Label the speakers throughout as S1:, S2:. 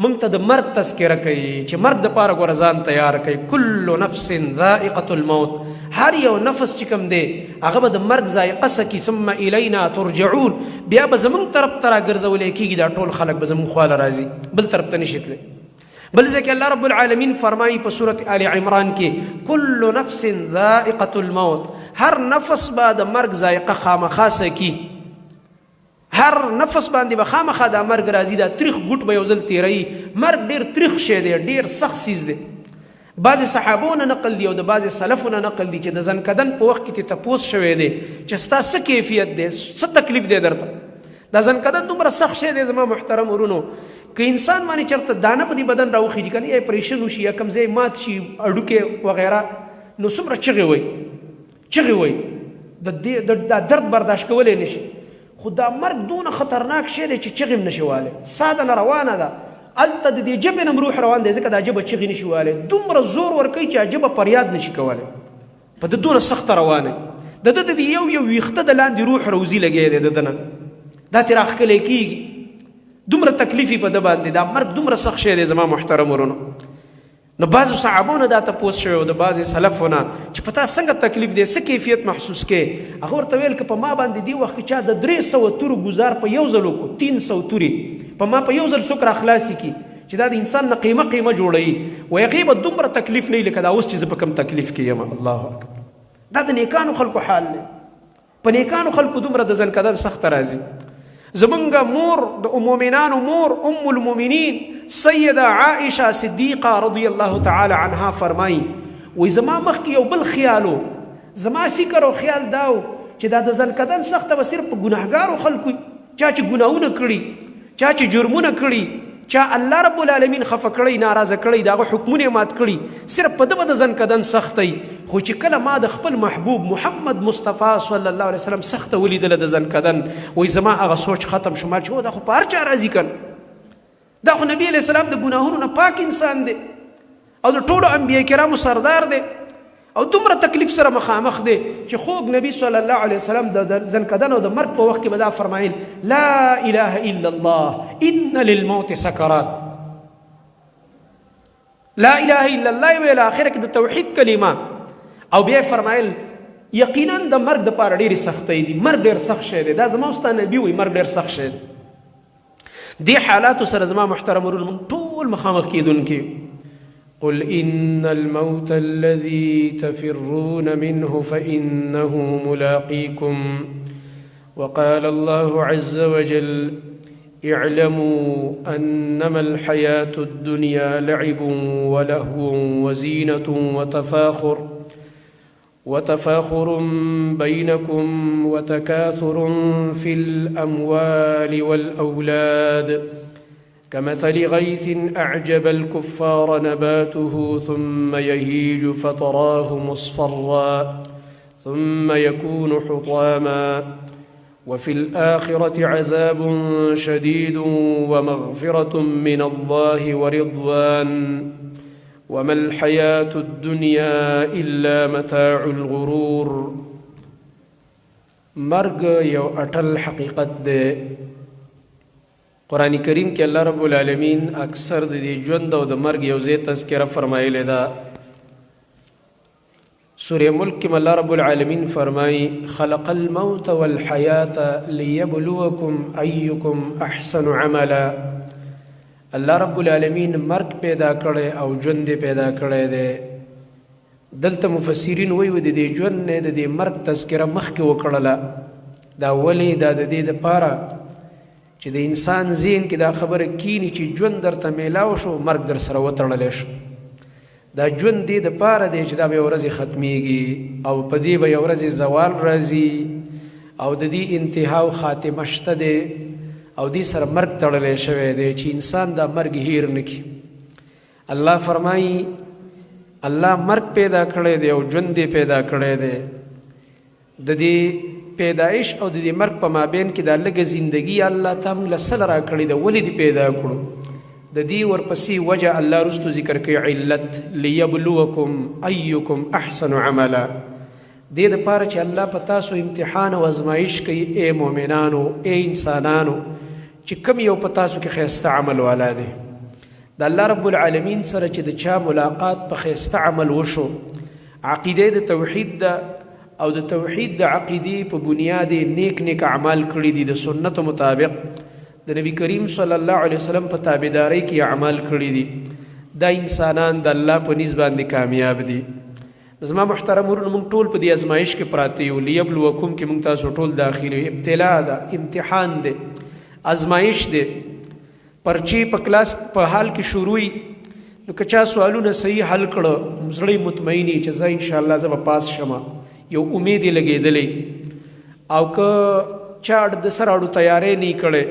S1: موږ ته د مرګ تذکره کوي چې مرګ دپاره ګوره ځان تیار کوي. کل نفس ذائقة الموت، هر یو نفس چې کوم دی هغه به د مرګ ذایقه څکي. ثم الینا ترجعون، بیا به زموږ طرف ته راګرځولی کېږي. دا ټول خلک به زموږ خواله راځي، بل طرف ته نشي تللی. بل ځای کې الله رب العالمین فرمایي په سورة آل عمران کې کل نفس ذائقة الموت، هر نفس به د مرګ ذایقه خامخا څکي. هر نفس باندې به خامخا دا مرګ راځي. دا تریخ ګوټ به یو ځل تیروي. مرګ ډېر تریخ شی دی، ډېر سخت څیز دی. بعضې صحابو نه نقل دی او د بعضې سلفو نه نقل دی چې د زنکدن په وخت کې ته تپوس شوی دی چې ستا څه کیفیت دی، څه تکلیف دی درته. دا زنکدن دومره سخت شی دی زما محترم ورونو، که انسان باندې چېرته دانه په دې بدن راوخیږي که نه، یا اپریشن وشي یا کوم ځای مات شي هډوکې وغیره، نو څومره چغې وایي، چغې وایي، دا درد برداشت کولی نه شي. خو دا مرګ دونه خطرناک شی دی چې چغې هم نه شي وهلی. ساده نه روانه ده، هلته د دې ژبې نه هم روح روان دی، ځکه دا ژبه چغې نه شي وهلی. دومره زور ورکوي چې ژبه فریاد نه شي کولی، په ده دونه سخته روانه. د ده د یو ویښته د لاندې روح روزي لګی دی د ده نه، دا ترې راښکلی کېږي. دومره تکلیفي په ده باندې، دا مرګ دومره سخت شی دی زما محترم ورونو. نو بعضو صحابو نه دا تپوس شوی او د بعضې سلفو نه چې په تا څنګه تکلیف دی، څه کیفیت محسوس کې. هغه ورته ویل که په ما باندې دې وخت کې چا د 300 تورو ګزار په یو ځل وکړو، 300 تورې په ما په یو ځل څوک راخلاصي کړي چې دا د انسان نه قیمه جوړوي، وایي هغې به دومره تکلیف نه وي لکه دا اوس چې زه په کوم تکلیف کې یم. الله اکبر. دا د نیکانو خلکو حال دی. په نیکانو خلکو دومره د زنکدن سخته راځي. زمونږ مور د مؤمنانو مور ام المؤمنین سیده عائشه صدیقه رضی الله تعالی عنها فرمایي، وی زما مخکې یو بل خیالو، زما فکر او خیال داو چې دا د زنکدن سخته به صرف په ګناهګارو خلکو، چا چې ګناهونه کړي، چا چې جرمونه کړي، چا الله رب العالمین خفه کړی، ناراضه کړی، دغه حکمونه مات کړي، صرف په ده به د زنکدن سختی. خو چې کله ما د خپل محبوب محمد مصطفی صلی الله علیه وسلم سخته ولیدله د زنکدن، وایي زما هغه سوچ ختم شمال چې دا خو په هر چا راځي کنه، دا خو نبی علیه السلام د ګناهونو نه پاک انسان دی او د ټولو انبیا کرامو سردار دی او دومره تکلیف سره مخامخ دی چې خوږ نبی صلی الله علیه وسلم د زنکدن او د مرګ په وخت کې به دا فرمایل لا اله الا الله ان للموت سکرات. لا اله الا الله ویل اخره کې د توحید کلمه، او بیا فرمایل یقینا د مرګ دپاره ډېرې سختۍ دي، مرګ ډېر سخت شی دی. دا زما او ستا نبي وایي مرګ ډېر سخت شی دی. دې حالاتو سره زما محترم ورونو موږ ټول مخامخ کېدونکي. قل إن الموت الذي تفرون منه فإنه ملاقيكم وقال الله عز وجل اعلموا أنما الحياة الدنيا لعب ولهو وزينة وتفاخر بينكم وتكاثر في الأموال والأولاد كمثل غيث أعجب الكفار نباته ثم يهيج فتراه مصفرا ثم يكون حطاما وفي الآخرة عذاب شديد ومغفرة من الله ورضوان وما الحياة الدنيا إلا متاع الغرور. مرگ یو اٹل حقیقت دے. قرآن کریم کې الله رب العالمین اکثر د دې ژوند او د مرګ یو ځای تذکره فرمایلی ده. سورة ملک کې الله رب العالمین فرمایي خلق الموت والحیاة لیبلوکم ایکم احسن عملا. الله رب العالمین مرګ پیدا کړی او ژوند پیدا کړی دی. دلته مفسرین وایي د دې ژوند نه د دې مرګ تذکره مخکې وکړله. دا ولې دا د دې دپاره چې د انسان ذهن کې دا خبره کینی چې ژوند درته میلاو شو مرګ در سره وتړلی شو. دا ژوند دې دپاره دی چې دا به یو ورځې ختمیږي او په دې به یو ورځې زوال راځي او د دې انتها او خاتمه شته دی او دې سره مرګ تړلی شوی دی چې انسان دا مرګ هیر نه کړي. الله فرمایي الله مرګ پیدا کړی دی او ژوند دې پیدا کړی دی. د دې پیدایش او د دې مرګ په مابین کې دا لږه زندګي الله ته موږ له سله راکړې ده. ولې دې پیدا کړو؟ د دې ورپسې وجه الله رستو ذکر کوي علت لیبلوکم ایکم احسن عملا. دې دپاره چې الله په تاسو امتحان او ازمایش کوي ای مؤمنانو ای انسانانو چې کوم یو په تاسو کې ښایسته عمل والا دی. د الله رب العالمین سره چې د چا ملاقات په ښایسته عمل وشو، عقیده د توحید ده او د توحید د عقیدې په بنیاد نیک نیک اعمال کړي دي، د سنت مطابق د نبی کریم صلی الله علیه وسلم په تابعدارۍ کې اعمال کړي دي، دا انسانان د الله په نسبت باندې کامیاب دي. زما محترم ورونو، موږ ټول په دې ازمایش کې پراته یو. لیبلوکم کې موږ تاسو ټول داخلي، ابتلا ده، امتحان ده، ازمایش ده. پرچی په کلاس په حال کې شروعي، نو که چا سوالونه صحیح حل کړه، زړی مطمئنی چې زه ان شاء الله زه به پاس شمه، یو امید یې لګېدلی. او که چا د سر اړو تیاری نه کړی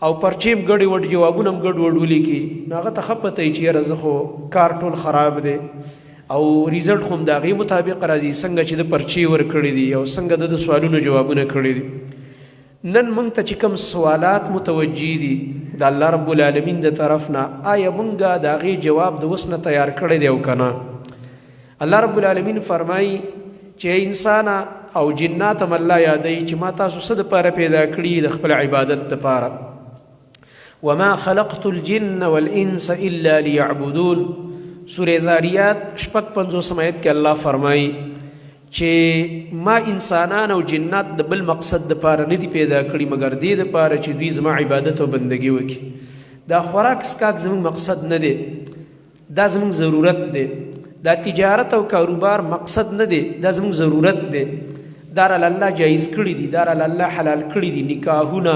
S1: او پرچیم ګډې وډ جوابونه هم ګډ وډ ولیکي، نو هغه ته ښه پته وي چې یاره زه خو کار ټول خراب دی او ریزلټ خو هم د هغې مطابق راځي څنګه چې د پرچې ورکړي دي او څنګه د سوالونو جوابونه کړي دي. نن موږ ته چې کوم سوالات متوجه دي د الله رب العالمین د طرف نه، آیا موږ د هغې جواب د اوس نه تیار کړی دی او که نه؟ الله رب العالمین فرمایي چې انسان او جنات هم الله یادوي چې ما تاسو څه دپاره پیدا کړي، د خپل عبادت دپاره. وما خلقت الجن والانس الا ليعبدون. سورة ذاریات 55 آیت کې الله فرمایي چې ما انسانان او جنات د بل مقصد دپاره نه دي پیدا کړي مګر دې دپاره چې دوی زما عبادت او بندګي وکړي. دا خوراک سکاک زموږ مقصد نه دی، دا زموږ ضرورت دی. دا تجارت او کاروبار مقصد نه دی، دا زموږ ضرورت دی. دا رال الله جایز کړي دي، دا رال الله حلال کړي دي. نکاحونه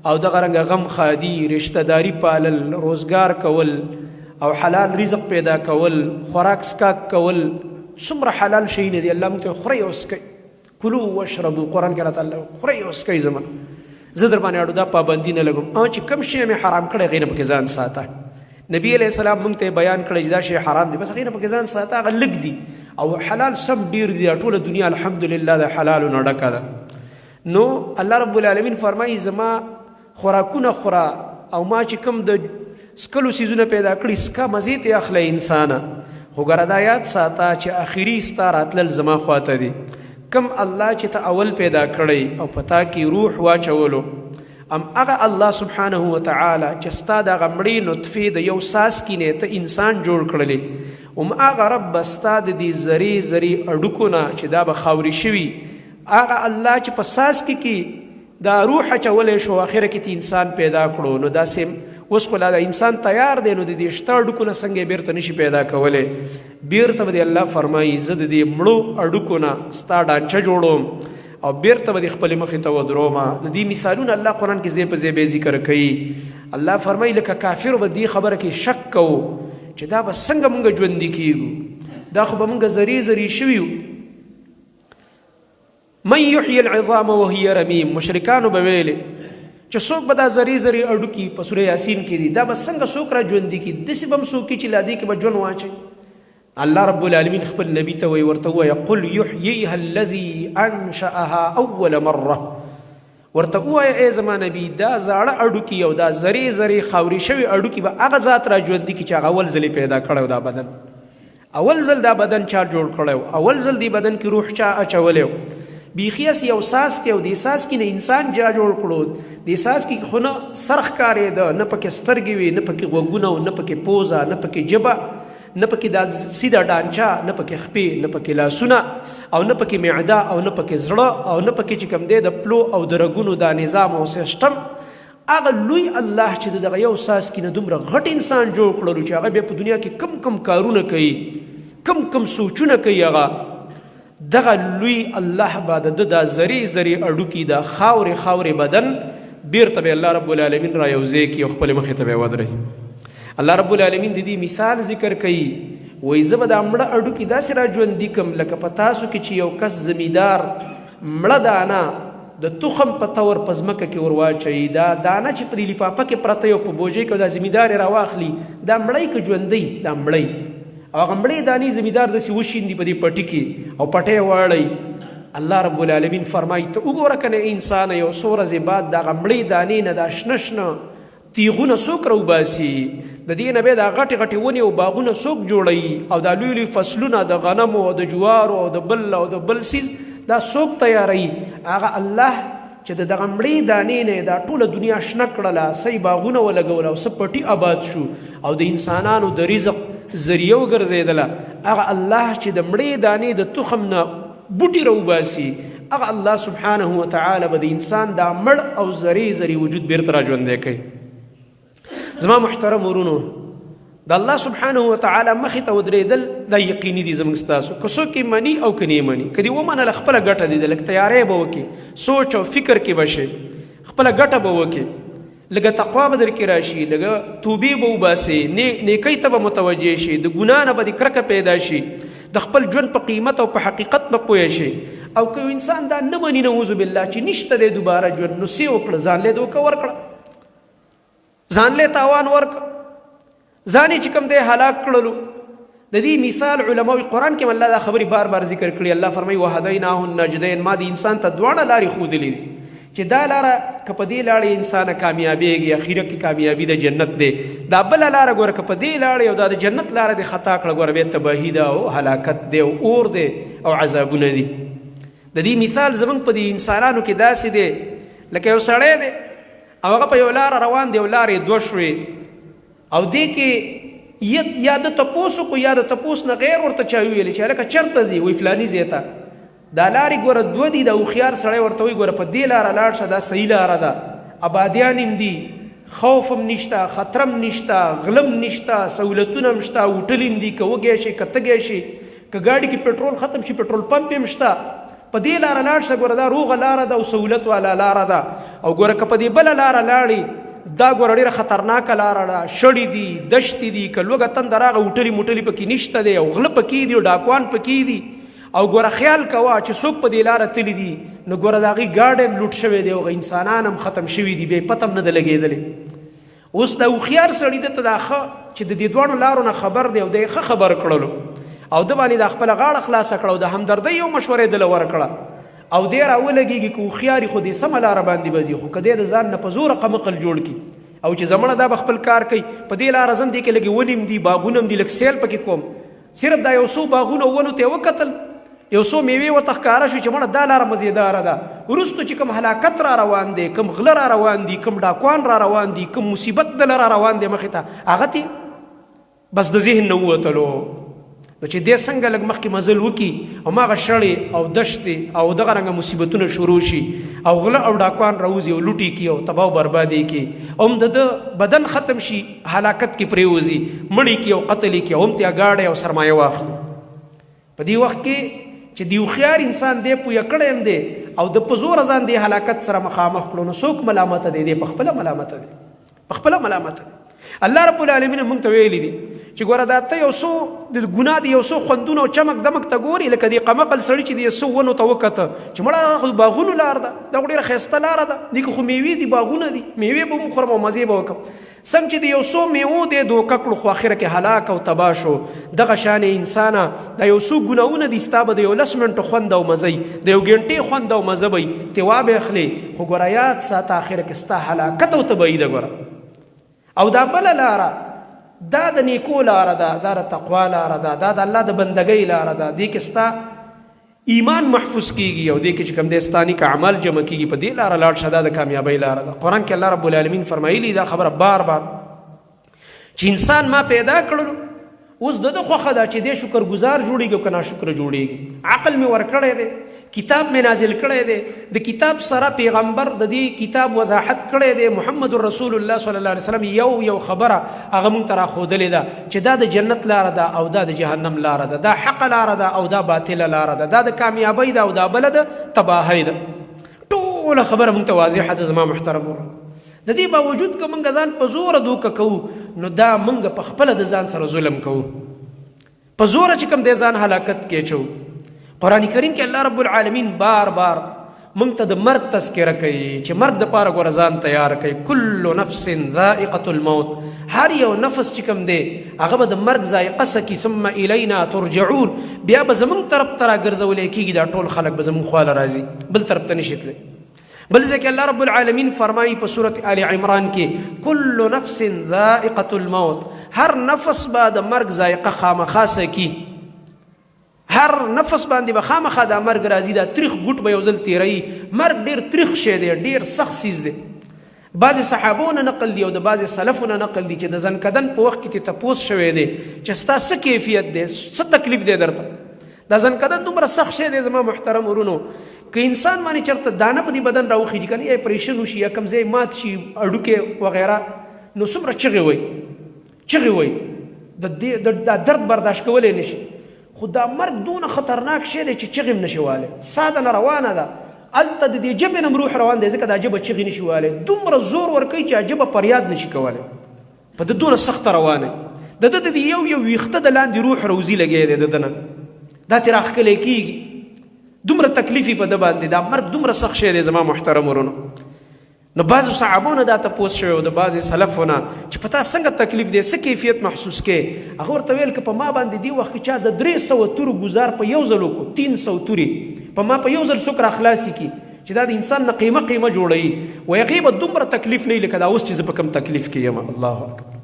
S1: او دغه رنګه غم خادي، رشته داری پالل، روزګار کول او حلال رزق پیدا کول، خوراک سکاک کول، څومره حلال شی نه دی. الله موږ ته خورئ او څکئ، کلو واشربو، قرآن کې راته الله خورئ او څکئ. زما زه در باندې اړو دا پابندي نه لګم، او چې کوم شی مې حرام کړی هغې نه پکې ځان ساته. نبی علیه السلام موږ ته بیان کړی چې دا شی حرام دی، بس هغې نه پکې ځان ساته. هغه لږ دي او حلال سم ډېر دي. ټوله دنیا الحمدلله د حلالو نه ډکه ده. نو الله رب العالمین فرمایي زما خوراکونه خوره او ما چې کوم د سکلو سیزونه پیدا کړي سکه مزې ته اخلی انسانه. خو ګره دا یاد ساته چې آخري ستا راتلل زما خواته دي. کم الله چې ته اول پیدا کړی او په تا کې روح واچولو، ام هغه الله سبحانه وتعالی چې ستا دغه مړې نطفې د یو څاڅکي نه ته انسان جوړ کړلی، ام هغه رب ستا د دې زرې زرې اډوکو نه چې دا به خاورې شوي، هغه الله چې په څاڅکي کې دا روح اچولی شو، اخره کې ته انسان پیدا کړو. نو داسې اوس خو لا انسان تیار دی، نو د دې شته اډوکو نه څنګه یې بیرته نشي پیدا کولی؟ بیرته به د الله فرمایي زه د دې مړو اډوکو نه ستا ډانچه جوړوم او بیرته به د خپلې مخې ته ودروم. د دې مثالونه الله قرآن کې ځای په ځای به ذکر کوي. الله فرمایي لکه کافرو به دې خبره کې شک کوو چې دا به څنګه مونږ ژوندي کیږو، دا خو به مونږ زری زری شوي یو. من یحیی العظام وهي رمیم. مشرکانو به ویلې چې څوک به دا زری زری اډوکي په سوره یاسین کې دي، دا به څنګه څوک را ژوندي کي؟ داسې به هم څوک چې لا دې کې به ژوند واچوي. الله رب العالمین خپل نبي ته وایي، ورته ووایه قل یحییها الذي انشأها اول مره. ورته ووایه ای زما نبي دا زاړه اډوکي او دا زری زری خاورې شوي اډوکي به هغه ذات را ژوندي کي چې هغه اول ځل پیدا کړی دا بدن. اول ځل دا بدن چا جوړ کړی، اول ځل دې بدن کې روح چا اچولی. بیخي اس یو ساس کې او د ساس کې نه انسان جا جوړ کړو. د ساس کې خو نه سر ښکارېده، نه پکې سترګې وي، نه پکې غوږونه، نه پکې پوزه، نه پکې ژبه، نه پکې دا سیده ډانچه، نه پکې خپې، نه پکې لاسونه، او نه پکې معده، او نه پکې زړه، او نه پکې چې کوم دی د پلو او د رګونو دا نظام او سیسټم. هغه لوی الله چې دغه یو ساس کې نه دومره غټ انسان جوړ کړلو چې هغه بیا په دنیا کې کم کم کارونه کوي، کم کم سوچونه کوي. هغه دغه لوی الله به د دا زری زری اډوکي دا خاورې خاورې بدن بیرته به الله رب العالمین را یوځای کړي او خپلې مخې ته به یې ودروي. الله رب العالمین د دې مثال ذکر کوي، وایي زه به دا مړه اډوکي داسې را ژوندي کړم لکه په تاسو کې چې یو کس زمیندار مړه دانه د تخم په طور په ځمکه کې ور واچوي. دا دانه چې په دې لفافه کې پرته یو په بوجۍ کې دا زمیندار یې راواخلي، دا مړی که ژوندی، دا مړی او هغه مړې دانې زمیندار داسې وشیندي په دې پټي کې او پټی واړی. الله رب العالمین فرمایي ته وګوره که نه انسانه یو څو ورځې بعد دغه مړې دانې نه دا شنه شنه تیغونه څوک راوباسي؟ د دې نه بیا دا غټې غټې ونې او باغونه څوک جوړوي؟ او دا لوی لوی فصلونه د غنمو او د جوارو او د بل او د بل سیز دا څوک تیاروي؟ هغه الله چې د دغه مړې دانې نه دا ټوله دنیا شنه کړله، سی باغونه ولګول او څه پټي آباد شو او د انسانانو د رزق ذریعه وګرځېدله، هغه الله چې د مړې دانې د تخم نه بوټي راوباسي، هغه الله سبحانه وتعالی به د انسان دا مړ او زری وجود بیرته را ژوندی کوي. زما محترم ورونو، د الله سبحانه وتعالی مخې ته ودرېدل دا یقیني دي زموږ ستاسو، که څوک یې مني او که نه یې مني. که دې ومنله خپله ګټه دي، د لږ تیاری به وکړي، سوچ او فکر کې به شي، خپله ګټه به وکړي، لږه تقوا به در کې راشي، لږه توبې به وباسې، نیکۍ ته به متوجه شي، د ګناه نه به دې کرکه پیدا شي، د خپل ژوند په قیمت او په حقیقت به پوه شي. او که انسان دا نه مني نعوذ بالله چې نشته دی دوباره ژوند، نو څه وکړه؟ ځان له دوکه ورکړه، ځان له تاوان ورکړه، ځان چې کوم دی هلاک کړلو. د دې مثال علماوی قرآن کې الله دا خبرې بار بار ذکر کړي. الله فرمایي وهدیناه النجدین، ما د انسان ته دواړه لارې ښودلې دي چې دا لاره که په دې لاړې انسانه کامیابېږي، اخیره کې کامیابي د جنت دی، دا بله لاره ګوره که په دې لاړې او دا د جنت لاره دې خطا کړه، ګوره بیا تباهي ده او هلاکت دی او اور دی او عذابونه دي. د دې مثال زموږ په دې انسانانو کې داسې دی لکه یو سړی دی او هغه په یو لاره روان دی، یو لارې دوه شوې او دې کې یا د تپوس وکړو یا د تپوس نه غیر ورته چا ویلې چې هلکه چېرته ځي؟ وایي فلاني ځای ته. دا لارې ګوره دوه دي، د هوښیار سړی ورته وایي ګوره په دې لاره لاړ شه، دا صحیح لاره ده، آبادیان هم دي، خوف هم نشته، خطر هم نشته، غلم نشته، سهولتونه هم شته، هوټل هم دي، که وږی شي که تږی شي، که ګاډي کې پټرول ختم شي پټرول پمپ هم شته. په دې لاره لاړ شه، ګوره دا روغه لاره ده او سهولت والا لاره ده. او ګوره که په دې بله لاره لاړې، دا ګوره ډېره خطرناکه لاره ده، شړې دي، دشتې دي، که لوږه تنده راغه هوټلې موټلې پکې نشته دی او غله پکې دي او ډاکوان پکې دي. او ګوره خیال کوه چې څوک په دې لاره تللی دي، نو ګوره د هغې ګاډی هم لوټ شوی دی او هغه انسانان هم ختم شوي دي، بیا یې پته هم نه ده لګېدلې. اوس د هوښیار سړي ده ته دا ښه چې د دې دواړو لارو نه خبر دی او دی ښه خبر کړلو او ده باندې دا خپله غاړه خلاصه کړه او د همدردۍ یو مشورې دله ورکړه او دی راولګېږي که هوښیار خو دې سمه لاره باندې به ځي، خو که دی د ځان نه په زوره قمقل جوړ کړي او چې زمړه دا به خپل کار کوي، په دې لاره ځم، دې کې لږې ونې هم دي، باغونه هم دي، لږ سیل پکې کوم، صرف دا یو څو باغونه ونو ته یې وکتل، یو څو میوې ورته ښکاره شوې چې مړه دا لاره مزیداره ده. وروستو چې کوم هلاکت را روان دی، کوم غله را روان دي، کوم ډاکوان را روان دي، کوم مصیبت دله را روان دی مخې ته، هغه ته بس د ذهن نه ووتلو. نو چې دې څنګه لږ مخکې مزل وکړي او هماغه شړې او دشتې او دغه رنګه مصیبتونه شروع شي او غله او ډاکوان راوځي او لوټي کړي او تباه او بربادي کړي او هم د بدن ختم شي، هلاکت کې پرېوځي، مړي کړي او قتل یې کړي او هم تیا ګاډی او سرمایه واخلي. په دې وخت کې چې د هوښیار انسان دی پویه کړی هم دی او د په زوره ځان دی هلاکت سره مخامخ کړو، نو څوک ملامته دی؟ دی په خپله ملامته دی، په خپله ملامته دی. الله رب العالمین موږ ته ویلي دي چې ګوره دا ته یو څو د ګناه د یو څو خوندونه او چمک دمک ته ګوري، لکه دې قمقل سړي چې د یو څو ونو ته وکته چې مړه خو باغونو لار ده، دا خو ډېره ښایسته لاره ده، دې کې خو میوې دي، باغونه دي، میوې به مو خورم او مزې به وکړم. څنګه چې د یو څو میوو دی دوکه کړو خو اخره کې هلاک او تباه شو، دغه شانې انسانه دا یو څو ګناهونه دي، ستا به د یو 10 منټو خوند او مزه وي، د یو ګنټې خوند او مزه به وي، تیوا به اخلې، خو ګوره یاد ساته اخره کې ستا هلاکت او تباهي ده. ګوره او دا بله لاره دا د نیکو لاره ده، دا د تقوا لاره ده، دا د الله د بندګۍ لاره ده، دې کې ستا ایمان محفوظ کیږي او دې کې چې کوم دی ستا نیک اعمال جمع کیږي، په دې لاره لاړ شه، دا د کامیابۍ لاره ده. قرآن کې الله رب العالمین فرمایلي دا خبره بار بار چې انسان ما پیدا کړلو، اوس د ده خوښه ده چې دې شکر ګزار جوړېږي او که ناشکره جوړېږي. عقل مې ورکړی دی، کتاب مې نازل کړی دی، د کتاب سره پیغمبر د دې کتاب وضاحت کړی دی، محمد رسول الله صلی الله علیه وسلم یو خبره هغه موږ ته راښودلې ده چې دا د جنت لاره ده او دا د جهنم لاره ده، دا حق لاره ده او دا باطله لاره ده، دا د کامیابۍ ده او دا بله د تباهۍ ده. ټوله خبره موږ ته واضحه ده. زما محترم د دې باوجود که موږ ځان په زوره دوکه کوو، نو دا موږ په خپله د ځان سره ظلم کوو، په زوره چې کوم دی ځان هلاکت کې اچوو. قرآن کریم کې الله رب العالمین بار بار موږ ته د مرګ تذکره کوي چې مرګ دپاره ګوره ځان تیار کوي. کل نفس ذائقة الموت، هر یو نفس چې کوم دی هغه به د مرګ ذائقه سکي، ثم الینا ترجعون، بیا به زموږ طرف ته راګرځولی کېږي، دا ټول خلک به زموږ خواله راځي، بل طرف ته نشي تللی. بل ځکه الله رب العالمین فرمایي په سورة آل عمران کې کل نفس ذائقة الموت، هر نفس به د مرګ ذائقه خامخا سکي. هر نفس باندې به خامخا دا مرګ راځي، دا تریخ ګوټ به یو ځل تیروي. مرګ ډېر تریخ شی دی، ډېر سخت څیز دی. بعضې صحابو نه نقل دي او د بعضې سلفو نه نقل دي چې د زنکدن په وخت کې ته تپوس شوی دی چې ستا څه کیفیت دی، څه تکلیف دی درته. دا زنکدن دومره سخت شی دی زما محترم ورونو، که انسان باندې چېرته دانه په دې بدن راوخېږي که نه، یا پریشن وشي یا کوم ځای مات شي هډوکې وغیره، نو څومره چغې وایي، چغې وایي، دا درد برداشت کولی نه شي. خو دا مرګ دونه خطرناک شی دی چې چغې هم نشي والی. ساده نه روانه ده، هلته د دې ژبې نه روح روان دی، ځکه دا ژبه چغې نشي والی. دومره زور ورکوي چې ژبه فریاد نشي کولی، په ده دونه سخته روانه. د ده د یو یو ویښته د لاندې روح روزي لګی دی د ده نه، دا ترې راښکلی کېږي. دومره تکلیف په ده باندې، دا مرګ دومره سخت شی دی زما محترم ورونو. نو بعضو صحابو نه دا تپوس شوی او د بعضې سلفو نه چې په تا څنګه تکلیف دی، څه کیفیت محسوس کې. هغه ورته ویل که په ما باندې دې وخت کې چا د 300 تورو ګزار په یو ځل وکړو، 300 تورې په ما په یو ځل څوک راخلاصي کړي چې دا د انسان نه قیمه جوړوي، وایي هغې به دومره تکلیف نه وي لکه دا اوس چې زه په کوم تکلیف کې یم. الله اکبر.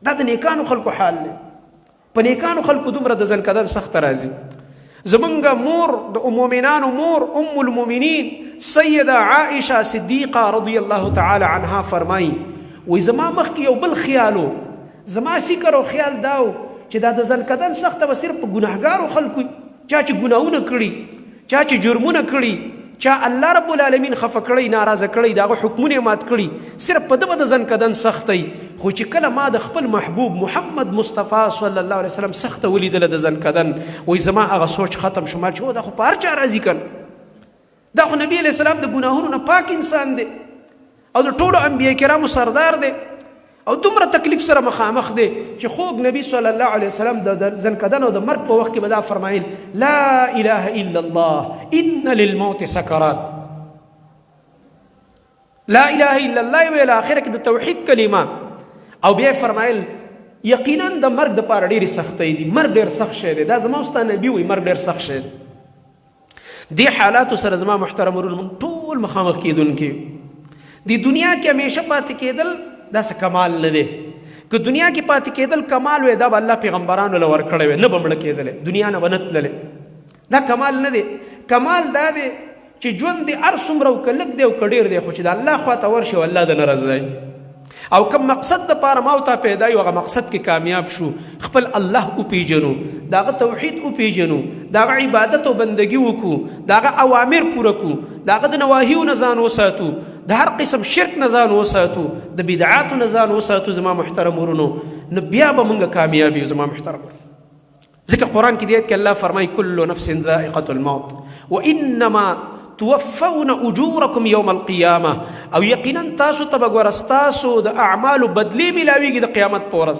S1: دا د نیکانو خلکو حال دی. په نیکانو خلکو دومره د زنکدن سخته راځي. زمونږ مور د مؤمنانو مور ام المؤمنین سیده عائشه صدیقه رضی الله تعالی عنها فرمایي، وی زما مخکې یو بل خیالو، زما فکر او خیال داو چې دا د زنکدن سخته به صرف په ګناهګارو خلکو، چا چې ګناهونه کړي، چا چې جرمونه کړي، چا الله رب العالمین خفه کړی، ناراضه کړی، دغه حکمونه مات کړي، صرف په ده به د زنکدن سختی. خو چې کله ما د خپل محبوب محمد مصطفی صلی الله علیه وسلم سخته ولیدله د زنکدن، وایي زما هغه سوچ ختم شو. ما چې دا خو په هر چا راځي که نه، دا خو نبی علیه السلام د ګناهونو نه پاک انسان دی او د ټولو انبیا کرامو سردار دی او دومره تکلیف سره مخامخ دی چې خوږ نبی صلی الله علیه وسلم د زنکدن او د مرګ په وخت کې به دا فرمایل، لا اله الا الله ان للموت سکرات. لا اله الا الله ویل آخره کې د توحید کلمه، او بیا فرمایل یقینا د مرګ دپاره ډېرې سختۍ دي، مرګ ډېر سخت شی دی. دا زما او ستا نبي وایي مرګ ډېر سخت شی دی. دې حالاتو سره زما محترم ورونو موږ ټول مخامخ کېدونکي. د دنیا کې همیشه پاتې کېدل دا څه کمال نه دی. که دنیا کې پاتې کېدل کمال وی، دا به الله پیغمبرانو له ورکړی وی، نه به مړه کېدلی، دنیا نه به نه تللی. دا کمال نه دی. کمال دا دی چې ژوند دې هر څومره او که لږ دی او که ډېر دی، خو چې د الله خواته ورشي او الله د نه رضایي او کوم مقصد دپاره ما او تا پیدا یو، هغه مقصد کې کامیاب شو، خپل الله وپېژنو، د هغه توحید وپېژنو، د هغه عبادت او بندګي وکړو، د هغه اوامر پوره کړو، د هغه د نواهیو نه ځان وساتو، د هر قسم شرک نه ځان وساتو، د بدعاتو نه ځان وساتو. زما محترم ورونو، نو بیا به موږ کامیاب یو. زما محترم ځکه قرآن کې د آیت کې الله فرمایي کل نفس ذائقة الموت وانما توفون اجورکم یوم القیامه، او یقینا تاسو ته به ګوره ستاسو د اعمالو بدلی میلاویږي د قیامت په ورځ.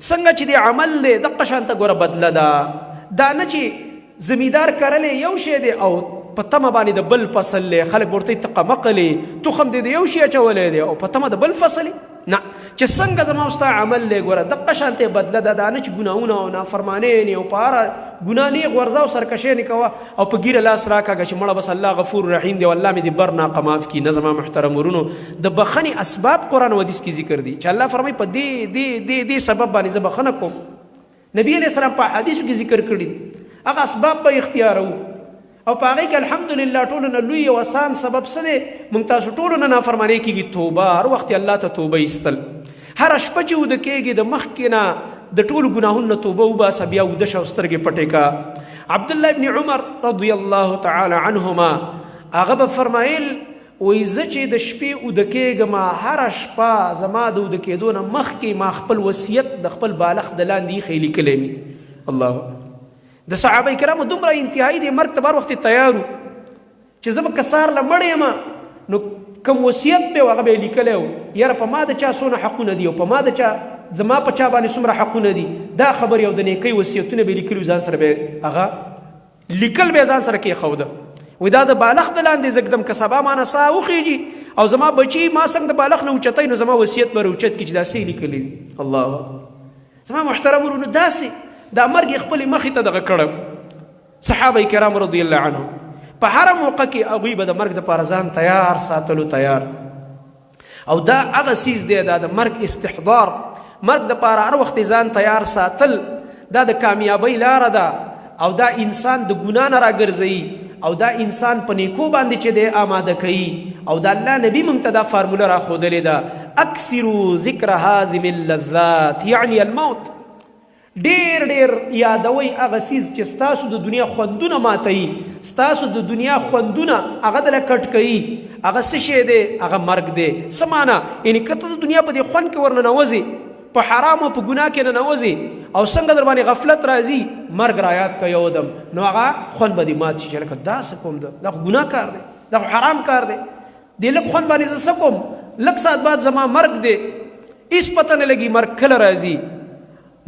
S1: څنګه چې د عمل دی دقه شانته ګوره بدله ده. دا نه چې زمیندار کرلی یو شی دی او په تمه باندې د بل فصل دی، خلک ورته تقمقلی تخم دی د یو شي اچولی دی او په تمه د بل فصل نه، چې څنګه زما او ستا عمل دی ګوره دقه شانته بدله ده. دا نه چې ګناهونه او نافرمانۍ نه او په هره ګناه نیغ ورځه او سرکشۍ نه کوه او په ګیره لاس راکاږه چې مړه بس الله غفور رحیم دی او الله مې د بر ناقه معاف کړي. نه زما محترم ورونو، د بخښنې اسباب قرآن و حدیث کې ذکر دي چې الله فرمایي په دې سبب باندې زه بخښنه کوم. نبی علیه السلام په حدیثو کې ذکر کړي دي، هغه اسباب به اختیارو او په هغې کې الحمدلله ټولو نه لوی او اسان سبب څه دی؟ موږ تاسو ټولو نه نافرمانۍ کېږي، توبه، هر وخت الله ته توبه ایستل. هره شپه چې وده کېږي د مخکې نه د ټولو ګناهونو نه توبه وباسه، بیا وده شه او سترګې پټې کا. عبدالله ابن عمر رضی الله تعالی عنهما هغه به فرمایل، وایي زه چې د شپې وده کېږم هره شپه زما د وده کېدو نه مخکې ما خپل وصیت د خپل بالښت د لاندې ایښی لیکلی مي. الله د صحابه کرامو دومره انتهایی د مرګ ته بر وخت تیارو چې زه به که سهار له مړ یم نو کوم وصیت به و هغه به یې لیکلی و، یاره په ما د چا څونه حقونه دي او په ما د چا زما په چا باندې څومره حقونه دي، دا خبرې او د نیکۍ وصیتونه به یې لیکلي ځان سره به هغه لیکل به یې ځان سره کېښوده. وایي دا د بالښت د لاندې زږدم که سبا مانه ساه وخیږي او زما بچي ما څنګه د بالښت نه اوچتی نو زما وصیت به راوچت کړي چې دا څه یې لیکلي دي. الله زما محترم ورونو، داسې دا مرګ خپل مخې ته دغه کړه. صحابه کرام رضی الله عنهم په هر موقع کې هغوی به د مرګ دپاره ځان تیار ساتلو، تیار. او دا هغه څیز دی، دا د مرګ استحضار، مرګ دپاره هر وخت ځان تیار ساتل، دا د کامیابۍ لاره ده او دا انسان د ګناه نه راګرځوي او دا انسان په نیکو باندې چې دی آماده کوي. او دا الله نبي موږ ته دا فارموله راښودلې ده، اکثروا ذکر هاذم اللذات یعنی الموت. ډیر ډیر یادوي هغه څیز چې ستاسو د دنیا خوندونه ماتوي، ستاسو د دنیا خوندونه هغه دله کټ کوي. هغه څه شی دی؟ هغه مرګ دی. څه معنا؟ یعنې که ته د دنیا په دې خوند کې ورننوځې، په حرام او په ګناه کې ننوځې او څنګه در باندې غفلت راځي، مرګ رایاد که یو دم، نو هغه خوند به دې مات شي چې لکه دا څه کوم ده، دا خو ګناه کار دی، دا خو حرام کار دی، دې لږ خوند باندې زه څه کوم، لږ ساعت بعد زما مرګ دی، هېڅ پته نه لګي مرګ کله راځي.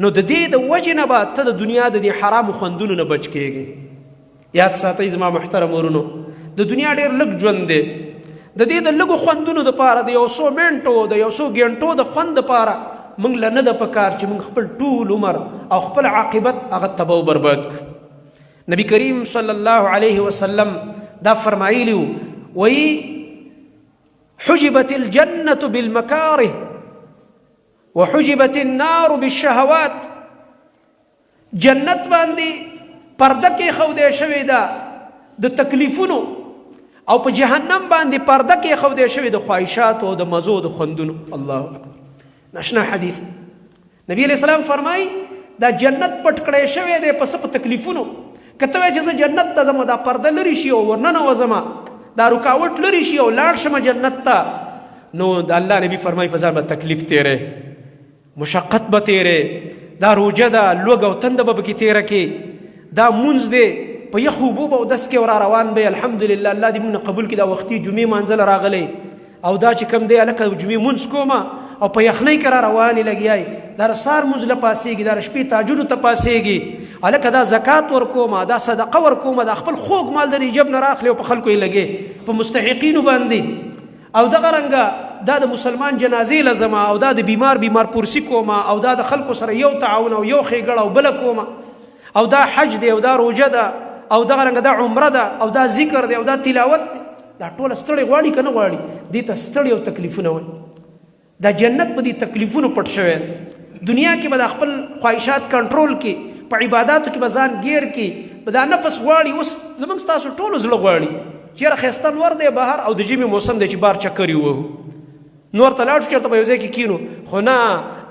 S1: نو د دې د وجې نه به ته د دنیا د دې حرامو خوندونو نه بچ کېږي. یاد ساتئ زما محترم ورونو، د دنیا ډېر لږ ژوند دی. د دې د لږو خوندونو دپاره د 100 منټو د 100 ګنټو د خوند دپاره موږ له نه ده په کار چې موږ خپل ټول عمر او خپل عاقبت هغه تباه و برباد کړو. نبی کریم صلی الله علیه وسلم دا فرمایلی و، وایي حجبت الجنة بالمکاره وحجبت النار بالشهوات. جنت باندې پرده کېښودی شوې ده د تکلیفونو، او په جهنم باندې پرده کېښودی شوې د خواهشاتو او د مزو د خوندونو. الله اکبر. ناشنا حدیث. نبی علیہ السلام فرمایي دا جنت پټ کړی شوی دی په څه؟ په تکلیفونو. که ته وایې چې زه جنت ته ځم، دا پرده لرې شي او ورننوځمه، دا رکاوټ لرې شي او لاړ شمه جنت ته، نو د الله نبي فرمایي په ځان به تکلیف تیری، مشقت به تیری، دا روجه ده، لوږ او تنده به پکې تیره کې، دا مونځ دی په یخو اوبو به اودس کې ورا روان به. الحمدلله الله دې موږ نه قبول کړي. دا وختي جمعې مانځله راغلی او دا چې کوم دی هلکه جمعې مونځ کومه او په یخنۍ کې را روانې لګیای، دا د سهار مونځ له پاسېږي، دا د شپې تهجدو ته پاسېږي، هلکه دا زکات ورکومه، دا صدقه ورکومه، دا خپل خوږ مال د جیب نه راخلي او په خلکو یې لګې په مستحقینو باندې. او دغه رنګه دا د مسلمان جنازې لزمه، او دا د بیمار پرسی کومه، او دا د خلکو سره یو تعاون او یو ښېګړه او بله کومه، او دا حج دی او دا روجه ده او دغه رنګه دا عمره ده او دا ذکر دی او دا تلاوت دی. دا ټوله ستړی غواړي که نه غواړي؟ دې ته ستړی او تکلیفونه وایي. دا جنت په دې تکلیفونو پټ شوی. دنیا کې به دا خپل خواهشات کنټرول کړي، په عباداتو کې به ځان ګیر کړي، په دا نفس غواړي. اوس زموږ ستاسو ټولو زړه غواړي چې یاره ښایسته نور دی بهر او د ژمي موسم دی چې بار چکر یې ووهو، نور ته لاړ شو چېرته به یو ځای کې کینو. خو نه،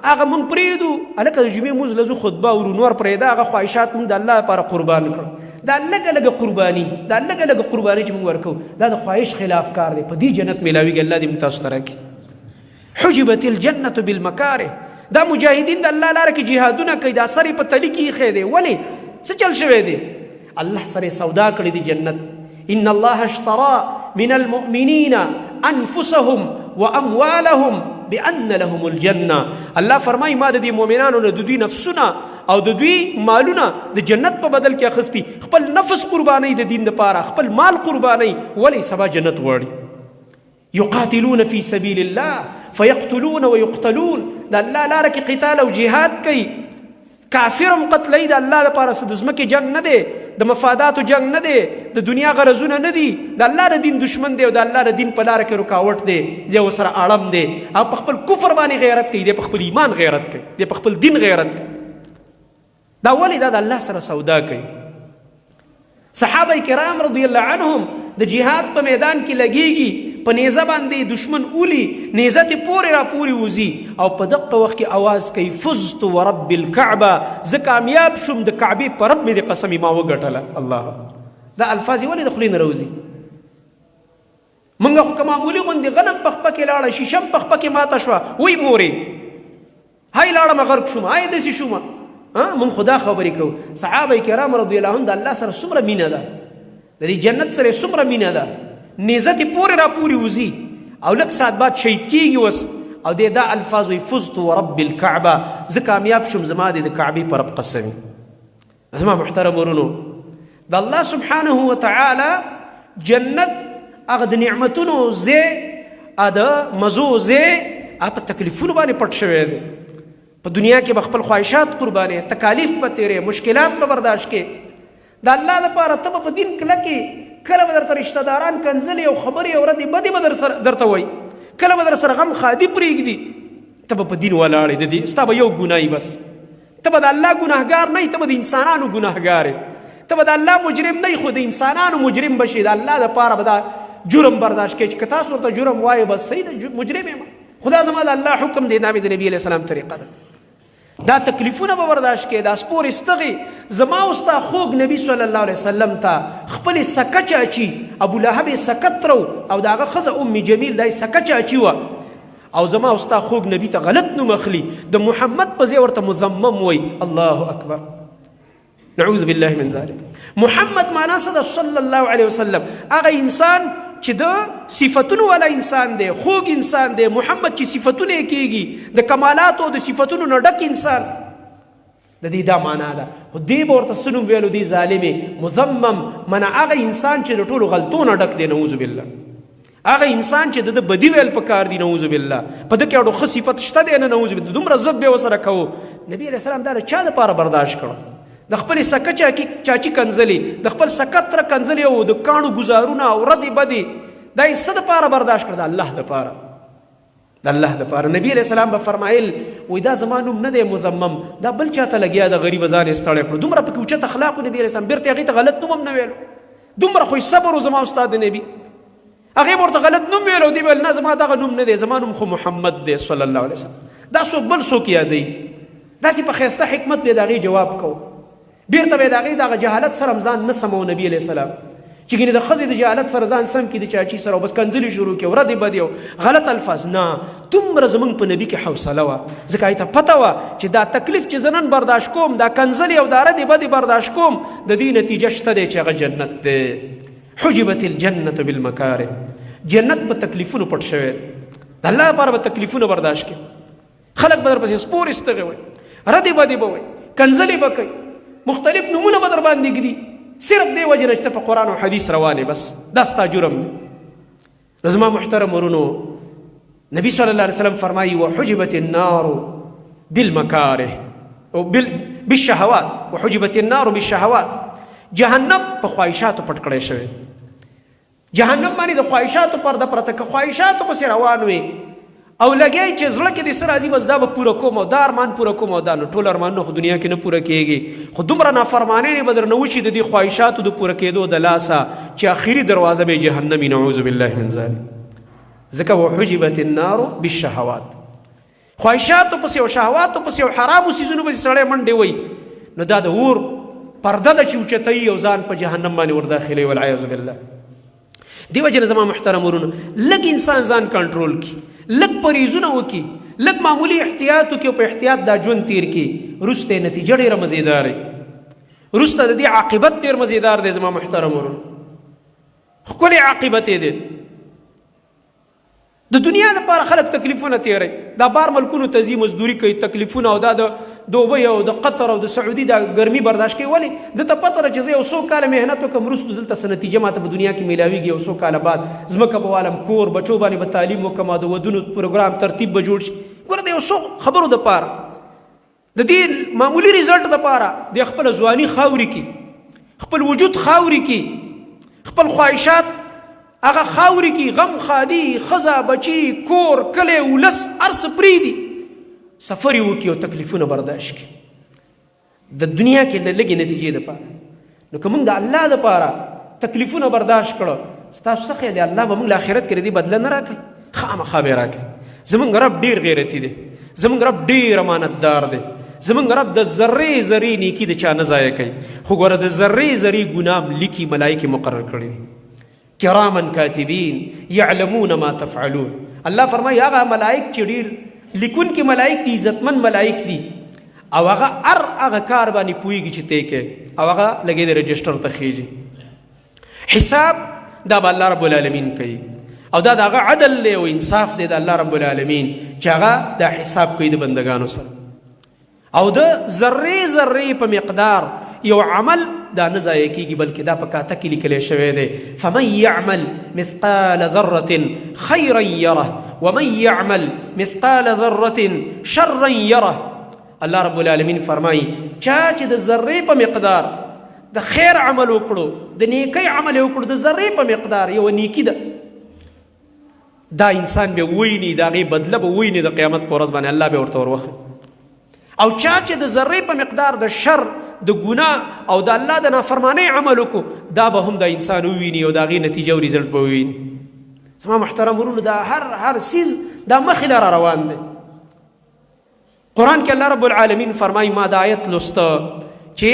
S1: هغه مونږ پرېږدو، هلکه د جمعې مونځ له ځو خطبه ورو، نور پرېږده. هغه خواهشات مونږ د الله لپاره قربان کړو. دا لږه لږه قرباني، دا لږه لږه قرباني چې مونږ ورکوو، دا د خواهش خلاف کار دی. په دې جنت میلاویږي. الله دې موږ تاسو ته راکړي. حجبت الجنة بالمکاره. دا مجاهدین د الله لاره کې جهادونه کوي، دا سر یې په تلي کې ایښی دی. ولې؟ څه چل شوی دی؟ الله سره سودا کړې دی جنت. ان الله اشترى من المؤمنین انفسهم واموالهم بان لهم الجنه. الله فرمایي ما د دې مؤمنانو نه د دوی نفسونه او د دوی مالونه د جنت په بدل کې اخیستي. خپل نفس قرباني د دین لپاره، خپل مال قرباني، ولې سبا جنت غواړي. یقاتلون فی سبیل الله فیقتلون ویقتلون. د الله لاره کې قتال او جهاد کوي. کافرم قتلوي. د الله لپاره څه د ځمکې جنګ نه دی، د مفاداتو جنګ نه دی، د دنیا غرضونه نه دي، د الله د دین دشمن دی او د الله د دین په لاره کې رکاوټ دی، دی ورسره اړم دی. او په خپل کفر باندې غیرت کوي، دی په خپل ایمان غیرت کوي، دی په خپل دین غیرت کوي. دا ولې؟ دا د الله سره سودا کوي. صحابه کرام رضی الله عنهم د جهاد په میدان کې لګیږي، په نیزه باندې دشمن اولی، نیزه ته پورې را پورې وځي او په دقه وخت کې आवाज کوي فزت ورب الكعبه، زه کامیاب شوم، د کعبې په رب مې د قسمې ما وګټله. الله، دا الفاظ ولې د خولې نه راوځي؟ موږ خو که معمولي غوندې غنم په خپه کې لاړه، شیشم په خپه کې ماته شوه، وی مورې هی لاړمه غرق شوم، هی داسې شومه. موږ خو دا خبرې کوو. صحابه کرام رضی الله عنهم د الله سره څومره مینه ده، د دې جنت سره څومره مینه ده. نیزه ته پورې را پورې وځي او لږ ساعت بعد شهید کېږي اوس، او دی دا الفاظ وی فزت ورب الكعبه، زه کامیاب شوم، زما د کعبې په رب قسمي. زما محترم ورونو، د الله سبحانه وتعالی جنت هغه د نعمتونو ځای، د مزو ځای، هغه په تکلیفونو باندې پټ شوی دی. په دنیا کې به خپل خواهشات قربانې، تکالیف به تیرې، مشکلات به برداشت کې. د الله لپاره ته به په دین کلکې، کله به درته رشته داران کنځلې او خبرې او ردې بدې به درته وایي، کله به در سره غم خادي پرېږدي، ته به په دین ولاړې. د دې ستا به یو ګناه بس، ته به د الله ګناهګار نه یې، ته به د انسانانو ګناهګار یې. ته به د الله مجرم نه یې خو د انسانانو مجرم به شي. د الله دپاره به دا جرم برداشت کوي چې که تاسو ورته جرم وایو بس صحیح ده مجرم یم، خدا زما د الله حکم دی، دا مې د نبي علیه السلام طریقه ده. دا تکلیفونه به برداشت کوي، دا سپورې ستغې. زما او ستا خوږ نبي صلی الله علیه وسلم ته خپلې سکه چاچي ابو لهب یې سکه ترو او د هغه ښځه ام جمیل دا یې سکه چاچي وه، او زما او ستا خوږ نبي ته غلط نوم اخلي، د محمد په ځای ورته مذمم وایي. الله اکبر، نعوذ بالله من ذلك. محمد معنا څه ده؟ صلی الله علیه وسلم هغه انسان چې د صفتونو والا انسان دی، خوږ انسان دی. محمد چې صفتونه یې کېږي د کمالاتو او د صفتونو نه ډک انسان، د دې دا معنا ده. خو دې به ورته څه نوم ویلو؟ دې ظالمې مذمم، منه هغه انسان چې د ټولو غلطونو ډک دی، نعوذ بالله. هغه انسان چې د بدی ویل پکار دی، نعوذ بالله. په ده کې یو ښه صفت شته دی نه، نعوذ بالله. دومره ضد به ورسره کوو. نبي علیه السلام دا د چا دپاره برداشت کړو؟ د خپلې سکه چاچي کنځلې، د خپل سکه تره کنځلې او د کاڼو ګزارونه او ردې بدې، دا یې څه دپاره برداشت کړه؟ د الله دپاره، د الله دپاره. نبي علیه السلام به فرمایل وایي دا زما نوم نه دی مذمم، دا بل چاته لګیا د غریبه ځان یې ستړی کړو. دومره پکې اوچت اخلاقو نبي علیه السلام، بیرته هغې ته غلط نوم هم نه ویلو. دومره خوش صبر و زما استاد نبي، هغې به ورته غلط نوم ویلو، دی ویل نه زما دغه نوم نه دی، زما نوم خو محمد دی صلی الله علیه وسلم. دا څوک بل څوک یادوي، داسې په ښایسته حکمت به د هغې جواب کوو. بیرته به د هغې دغه جهالت سره هم ځان نه سمو نبي علیه السلام، چې ګینې د ښځې د جهالت سره ځان سم کړي د چاچي سره او بس کنځلې شروع کړي او ردې بدې او غلط الفاظ. نه، دومره زموږ په نبي کې حوصله وه، ځکه هغې ته پته وه چې دا تکلیف چې زه نن برداشت کوم، دا کنځلې او دا ردې بدې برداشت کوم، د دې نتیجه شته دی چې هغه جنت دی. حجبت الجنة بالمکاره، جنت په تکلیفونو پټ شوی. د الله لپاره به تکلیفونه برداشت کړي. خلک به در پسې سپورې ستغې وایي، ردې بدې به وایي، کنځلې به کوي، مختلف نمونه به در باندې ږدي، صرف دې وجې نه چې ته په قرآن او حدیث روانې، بس دا ستا جرم دی. زما محترم ورونو، نبي صلی الله علیه وسلم فرمایي وحجبت النار بالمکاره او بالشهوات، وحجبت النار بالشهوات. جهنم په خواهشاتو پټ کړی شوی. جهنم باندې د خواهشاتو پرده پرته، که خواهشاتو پسې روان وي او لګی چې زړه کې دې څه راځي بس دا به پوره کوم او دا ارمان پوره کوم او دا نو ټول ارمانونه خو دنیا کې نه پوره کېږي، خو دومره نافرمانۍ به درنه وشي د دې خواهشاتو د پوره کېدو د لاسه چې آخري دروازه به جهنمي، نعوذ بالله من ذلک. ځکه وحجبت النار بالشهوات، خواهشاتو پسې او شهواتو پسې او حرامو څیزونو پسې سړی منډې وایي، نو دا د اور پرده ده چې اوچتوي او ځان په جهنم باندې ورداخلوي، والعیاذ بالله. دی وجه نه زما محترم ورونو، لږ انسان ځان کنټرول کړي، لږ پریزونه وکړي، لږ معمولی احتیاط وکړي او په احتیاط دا ژوند تیر کړي، وروسته نتیجه ډېره مزیدار وي، وروسته د دې عاقبت ډېر مزیدار دی. زما محترم ورونو، ښکلی عاقبت یې دی. د دنیا لپاره خلک تکلیفونه تیروي، دا بار ملکونو ته ځي مزدوري کوي، تکلیفونه او دا د دوبۍ او د قطر او د سعودي دا ګرمي برداشت کوي. ولې؟ دته پته ده چې زه یو څو کاله محنت وکړم، وروسته دلته څه نتیجه ماته په دنیا کې میلاویږي، یو څو کاله بعد ځمکه به والم، کور بچو باندې به تعلیم وکړم، د ودونو پروګرام ترتیب به جوړ شي. ګوره د یو څو خبرو دپاره، د دې معمولي ریزلټ دپاره د خپله ځواني خاورې کړي، خپل وجود خاورې کړي، خپل خواهشات هغه خاورې کې، غم خادي، ښځه، بچي، کور، کلی، ولس، هر څه پرېږدي، سفر یې وکړي او تکلیفونه برداشت کړي د دنیا کې د لږې نتیجې دپاره. نو که موږ د الله دپاره تکلیفونه برداشت کړه، ستاسو څه خیال دی الله به موږ له آخرت کې د دې بدله نه راکوي؟ خامخا به یې راکوي. زموږ رب ډېر غیرتي دی، زموږ رب ډېر امانتدار دی، زموږ رب د ذرې ذرې نیکي د چا نه ضایع کوي، خو ګوره د ذرې ذرې ګناه لیکي ملایکې مقرر کړي دي، کرامن کاتبین یعلمون ما تفعلون. الله فرمایي هغه ملائک چې ډېر لیکونکي ملائک دي، عزتمن ملائک دي، او هغه هغه کار باندې پوهېږي چې ته کوې، او هغه لګې د رجسټر ته خېږي. حساب دا به الله رب العالمین کوي، او دا د هغه عدل دی او انصاف دی د الله رب العالمین چې هغه دا حساب کوي د بندګانو سره. او د ذرې ذرې په مقدار یو عمل دا نه ضایع کېږي، بلکې دا په کاته کې لیکلی شوی دی. فمن یعمل مثقال ذرة خیرا یره ومن یعمل مثقال ذرة شرا یره. الله رب العالمین فرمایي چا چې د ذرې په مقدار د خیر عمل وکړو، د نیکۍ عمل یې وکړو، د ذرې په مقدار یوه نیکي ده، دا انسان به وویني، د هغې بدله به وویني د قیامت په ورځ باندې الله به ورته وروخي. او چا چې د ذرې په مقدار د شر د ګناه او د الله د نافرمانۍ عمل وکړو دا به هم د انسان وویني او د هغې نتیجه او ریزلټ به وویني. زما محترم ورونو دا هر سیز دا مخې لاره روان دی. قرآن کې الله رب العالمین فرمایي ما دا آیت لسته چې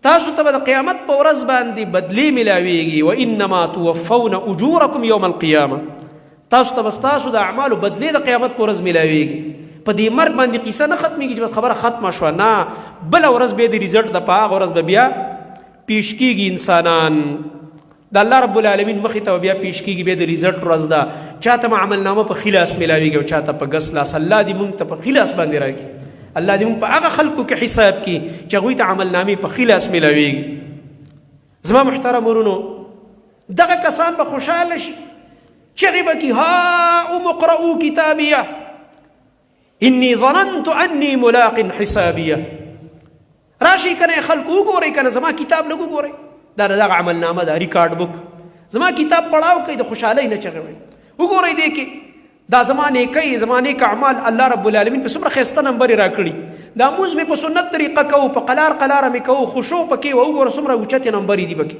S1: تاسو ته به د قیامت په ورځ باندې بدلې ملاویږي وانما توفون اجورکم یوم القیامه. تاسو ته به ستاسو د اعمالو بدلې د قیامت په ورځ ملاویږي. په دې مرګ باندې قصه نه ختمېږي چې بس خبره ختمه شوه، نه، بله ورځ به د ریزلټ د په هغه ورځ به بیا پیش کېږي انسانان د الله رب العالمین مخې ته بیا پیش کېږي، بیا د ریزلټ ورځ ده. چاته به عملنامه په ښي لاس ملاویږي او چاته په ګس لاس. الله دې مونږ ته په ښي لاس باندې راکړي. الله دې مونږ په هغه خلکو کې حساب کړي چې هغوی ته عملنامې په ښي لاس ملاویږي. زما محترم ورونو دغه کسان به خوشحاله شي، چغې به کړي هاؤم اقرؤوا کتابیه انی ظننت انی ملاق حسابیه. راشي کنه خلکو وګورئ، کنه زما کتاب لږ وګورئ، دا دغه عملنامه ده، ریکارډ بک، زما کتاب پړاو کوي د خوشحالۍ نه چغې وایي. وګورئ دې کې دا زما نیکۍ زما نیک اعمال الله رب العالمین په څومره ښایسته نمبرې راکړي. دا مونځ مې په سنت طریقه کوو، په قلار قلاره مې کوو، خشوع پکې وګوره څومره اوچتې نمبرې دي پکې.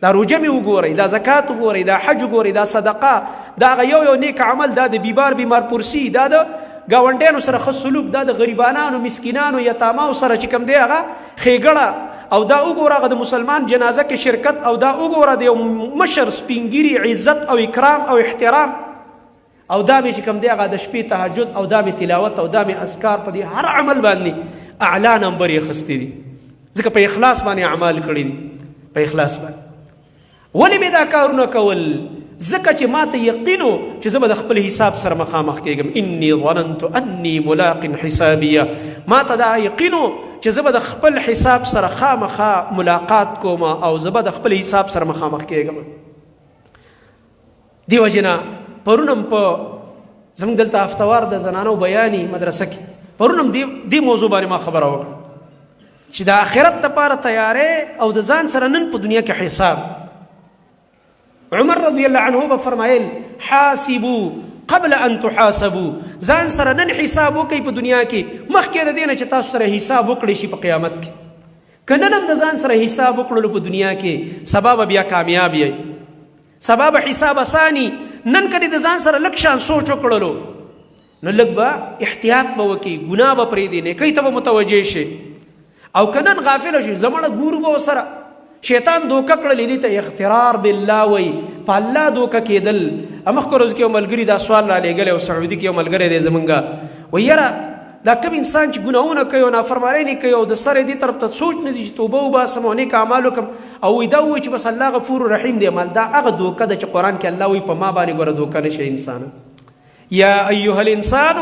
S1: دا روژه مې وګورئ، دا زکات وګورئ، دا حج وګورئ، دا صدقه، دا هغه یو نیک عمل، دا د بیمار پرسی، دا د ګاونډیانو سره ښه سلوک، دا د غریبانانو مسکینانو یتاماو سره چې کوم دی هغه ښېګړه، او دا وګوره هغه د مسلمان جنازه کې شرکت، او دا وګوره د یو مشر سپینګیري عزت او اکرام او احترام، او دا مې چې کوم دی هغه د شپې تهجد، او دا مې تلاوت، او دا مې اذکار. په دې هر عمل باندې اعلی نمبر یې اخیستی دي، ځکه په اخلاص باندې اعمال کړي دي، په اخلاص باندې. ولې مې دا کارونه کول؟ ځکه چې ما ته یقین و چې زه به د خپل حساب سره مخامخ کېږم. انی ظننت انی ملاق حسابیه. ما ته دا یقین و چې زه به د خپل حساب سره خامخا ملاقات کوم او زه به د خپل حساب سره مخامخ کېږم. دی وجنه پرونم په زموږ دلته هفتوار د زنانو بیاني مدرسه کې پرونم دی موضوع باندې ما خبره وکړه چې د آخرت دپاره تیارې او د ځان سره نن په دنیا کې حساب. عمر رضی الله عنه به فرمایل حاسبو قبل ان تحاسبو. ځان سره نن حساب وکئ په دنیا کې، مخکې د دې نه چې تاسو سره حساب وکړی شي په قیامت کې. که نن هم د ځان سره حساب وکړلو په دنیا کې، سبا به بیا کامیاب یئ، سبا به حساب اسانی. نن کدی د ځان سره لږ شان سوچ وکړلو نو لږ به احتیاط به وکړي، ګناه به پرېږدي، نیکۍ ته به متوجه شي. او که نن غافله شي زمړه ګورو به ورسره شیطان دوکه کړلې دي ته اغترار بالله وایي، په الله دوکه کېدل. مخکې ورځ کې یو ملګري دا سوال رالیږلی او سعودي کې یو ملګری دی زمونږ، وایي یاره دا کوم انسان چې ګناهونه کوي او نافرمانۍ نه کوي او د سر یې دې طرف ته سوچ نه دي چې توبه وباسم او نیک اعمال وکړم، او وایي دا وایي چې بس الله غفور رحیم دی. مال دا هغه دوکه ده چې قرآن کې الله وایي په ما باندې ګوره دوکه نه شي انسان. یا ایها الانسان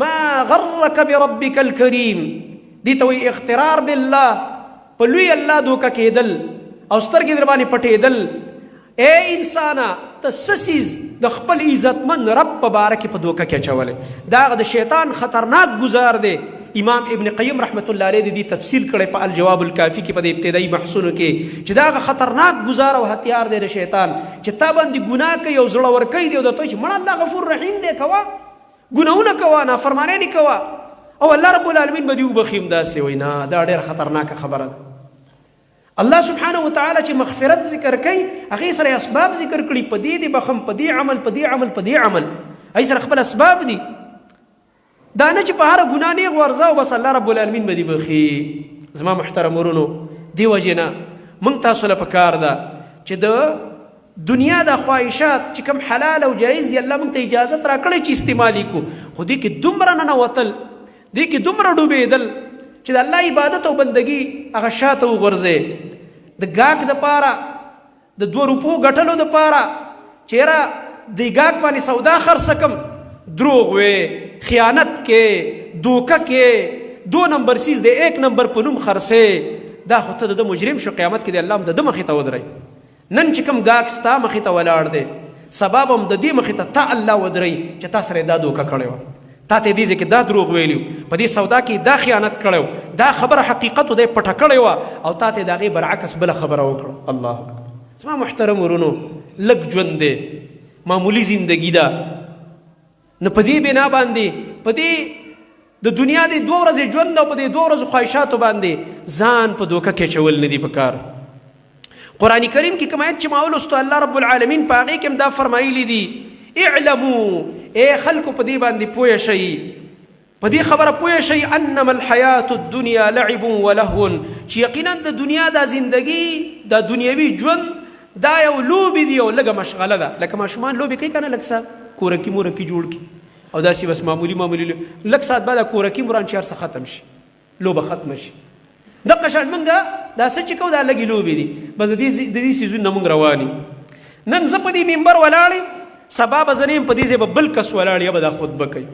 S1: ما غرک بربک الکریم. دې ته وایي اغترار بالله، په لوی الله دوکه کېدل او سترګې در باندې پټېدل. ای انسانه ته څه څیز د خپل عزتمند رب په باره کې په دوکه کې اچولی. دا هغه د شیطان خطرناک ګزار دی. امام ابن قیم رحمت الله علیه د دې تفصیل کړی په الجواب الکافي کې په د ابتدایي بحثونو کې چې دا هغه خطرناک ګزار او هتیار دی د شیطان چې تا باندې ګناه کوي او زړه ورکوي دی او درته وایي چې مړه الله غفور رحیم دی، کوه ګناهونه کوه، نافرمانۍ نه کوه او الله رب العالمین به دې وبخي. همداسې وایي نه، دا ډېره خطرناکه خبره ده. الله سبحانه وتعالی چې مغفرت ذکر کوي هغې سره اسباب ذکر کړي، په دې دې بخم، په دې عمل، په دې عمل، په دې عمل، هغې سره خپل اسباب دي. دا نه چې په هره ګناه نیغ ورځه او بس الله رب العالمین به دې بخي. زما محترم ورونو دې وجې نه موږ تاسو له پکار ده چې د دنیا د خواهشات چې کوم حلال او جایز دي الله موږ ته اجازت راکړی چې استعمالي کړو، خو دې کې دومره ننوتل، دې کې دومره ډوبېدل چې د الله عبادت او بندگی هغه شاته وغورځې د ګاک دپاره، د 2 روپو ګټلو دپاره چې یاره د ګاک باندې سودا خرڅه کم، دروغ وې، خیانت کې، دوکه کې، 2 نمبر سیز د 1 نمبر په نوم خرڅې. دا خو ته د مجرم شو، قیامت کې د الله هم د ده مخې ته ودرئ. نن چې کوم ګاک ستا مخې ته ولاړ دی سبا به هم د دې مخې ته تا الله ودرئ چې تا سره دا دوکه کړې وه، تا ته دې ځای کې دا دروغ ویلي، په دې سودا کې دا خیانت کړی، دا خبره حقیقت دی پټه کړې وه او تا ته د هغې برعکس بله خبره وکړه. الله اکبر. زما محترم ورونو لږ ژوند دی، معمولی زندگی ده، نو په دې بنا باندې په دې د دنیا د 2 ورځې ژوند او په دې 2 ورځو خواهشاتو باندې ځان په دوکه کې چول نه دي پکار. قرآن کریم کې کوم آیت چې ما ولوستو الله رب العالمین په هغې کې هم دا فرمایلی دي اعلموا ای خلکو په دې باندې پوه شئ، په دې خبره پوه شئ انما الحیات الدنیا لعب ولهو، چې یقینا د دنیا دا زندگی دا دنیوي ژوند دا یو لوبې دي او لږه مشغله ده. لکه ماشومان لوبې کوي که نه لږ ساعت کورکي مورکي جوړ کړي او داسې بس معمولي لږ ساعت بعد کورکي مران چې هر څه ختم شي لوبه ختمه شي. دغه شان موږ دا څه چې کوو دا لږې لوبې دي بس د دې سیزونو نه موږ روان یو. نن زه په دې منبر ولاړ یم، سبا به زه نه یم په دې ځای به بل کس ولاړ یا به دا خطبه کوي،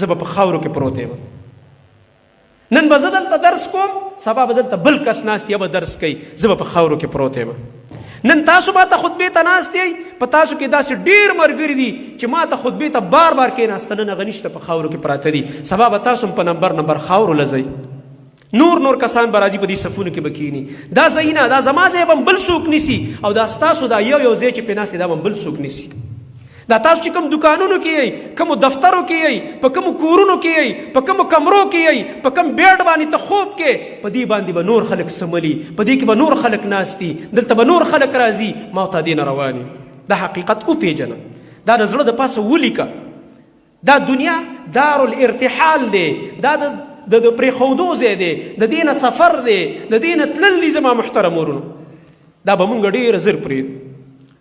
S1: زه به په خاورو کې پروت یم. نن به زه دلته درس کوم، سبا به دلته بل کس ناست یا به درس کوي، زه به په خاورو کې پروت یم. نن تاسو ما ته خطبې ته ناست یئ، په تاسو کې داسې ډېر ملګري دي چې ما ته خطبې ته بار بار کېناسته، نن هغه نشته په خاورو کې پراته دي. سبا به تاسو هم په نمبر خاورو لځئ، نور کسان به راځي په دې صفونو کې به کښېني. دا ځایونه دا زما ځای به هم بل څوک نیسي او دا ستاسو دا یو ځای چې پرې ناست دا به هم بل څوک نیسي. دا تاسو چې کوم دکانونو کې یئ، کومو دفترو کې یئ، په کومو کورونو کې یئ، په کومو کمرو کې یئ، په کوم بیډ باندې ته خوب کې، په دې باندې به نور خلک سملي، په دې کې به نور خلک ناستي، دلته به نور خلک راځي، ما ته دې نه روان یو. دا حقیقت وپېژنه، دا د زړه د پاسه ولیکه. دا دنیا دارالارتحال دی، دا د پرېښودو ځای دی، د دې نه سفر دی، د دې نه تلل دي. زما محترم ورونو دا به مونږ ډېر زر پرېږدو.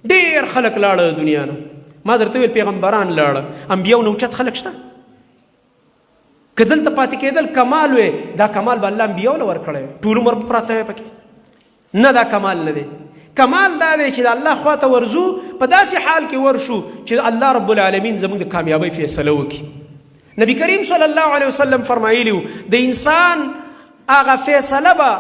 S1: ډېر خلک لاړه د دنیا نه، ما درته ویل پیغمبران لاړه، انبیاو نه اوچت خلک شته. که دلته پاتې کېدل کمال وی، دا کمال به الله انبیاو له ورکړی، ټول عمر به پراته وی پکې. نه دا کمال نه دی. کمال دا دی چې د الله خواته ورځو، په داسې حال کې ورشو چې الله رب العالمین زموږ د کامیابۍ فیصله وکړي. نبی کریم صلی الله علیه وسلم فرمایلی و د انسان هغه فیصله به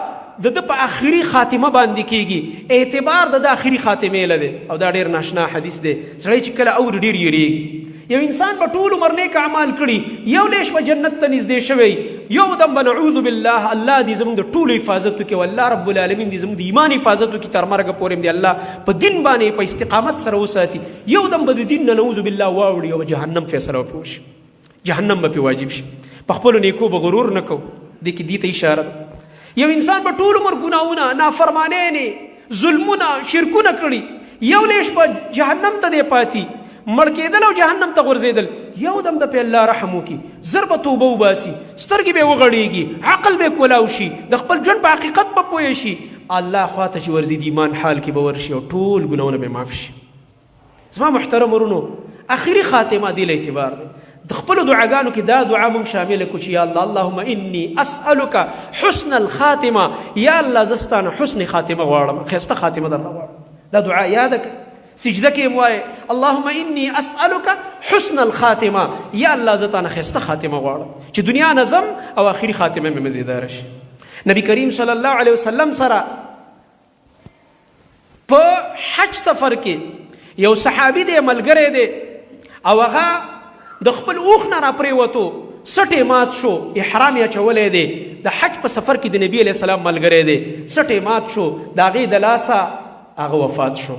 S1: د په آخري خاتمه باندې کېږي، اعتبار د آخري خاتمې له دی. او دا ډېر ناشنا حدیث دی، سړی چې کله اوري ډېر یېرېږي. یو انسان په ټول عمر نیک اعمال کړي، یو لیش به جنت ته نږدې شوی، یو دم به نعوذ بالله الله دې زموږ د ټولو حفاظت وکړي، والله رب العالمین دې زموږ د ایمان حفاظت وکړي، تر مرګه پورې دې الله په دین باندې په استقامت سره وساتي. یو دم به د دین نه نعوذ بالله واوړي او جهنم فیصله وکړي وشي، جهنم به پې واجب شي. په خپلو نیکو به غرور نه کوو، دې ته اشاره ده. یو انسان په ټول عمر ګناهونه، نافرمانیانې، ظلمونه، شرکونه کړي، یو لیش به جهنم ته دی پاتې، مړ کېدل او جهنم ته غورځېدل، یو دم د پې الله رحم وکړي، زر به توبه وباسي، سترګې به وغړېږي، عقل به کولاو شي، د خپل ژوند په حقیقت به پوه شي، الله خواته چې ورځي د ایمان حال کې به ورشي او ټول ګناهونه به معاف شي. زما محترم ورونو آخري خاتمه دې له اعتبار دی. د خپلو دعاګانو کې دا دعا مونږ شامله کړو چې یا الله اللهم انی اسألک حسن الخاتمه، یا الله زه ستانه حسن خاتمه غواړم، ښایسته خاتمه درنه غواړم. دا دعا یاده کړه، سجده کې هم وایه اللهم انی اسألک حسن الخاتمه، یا الله زه تانه ښایسته خاتمه غواړم چې دنیا نظم او آخري خاتمه مې مزیداره شي. نبی کریم صلی الله علیه وسلم سره په حج سفر کې یو صحابي دی، ملګری دی، او هغه د خپل اوښ نه راپرېوتو، سټې مات شو، احرام یې اچولی دی، د حج په سفر کې د نبي علیه السلام ملګری دی، سټې مات شو، د هغې د لاسه هغه وفات شو.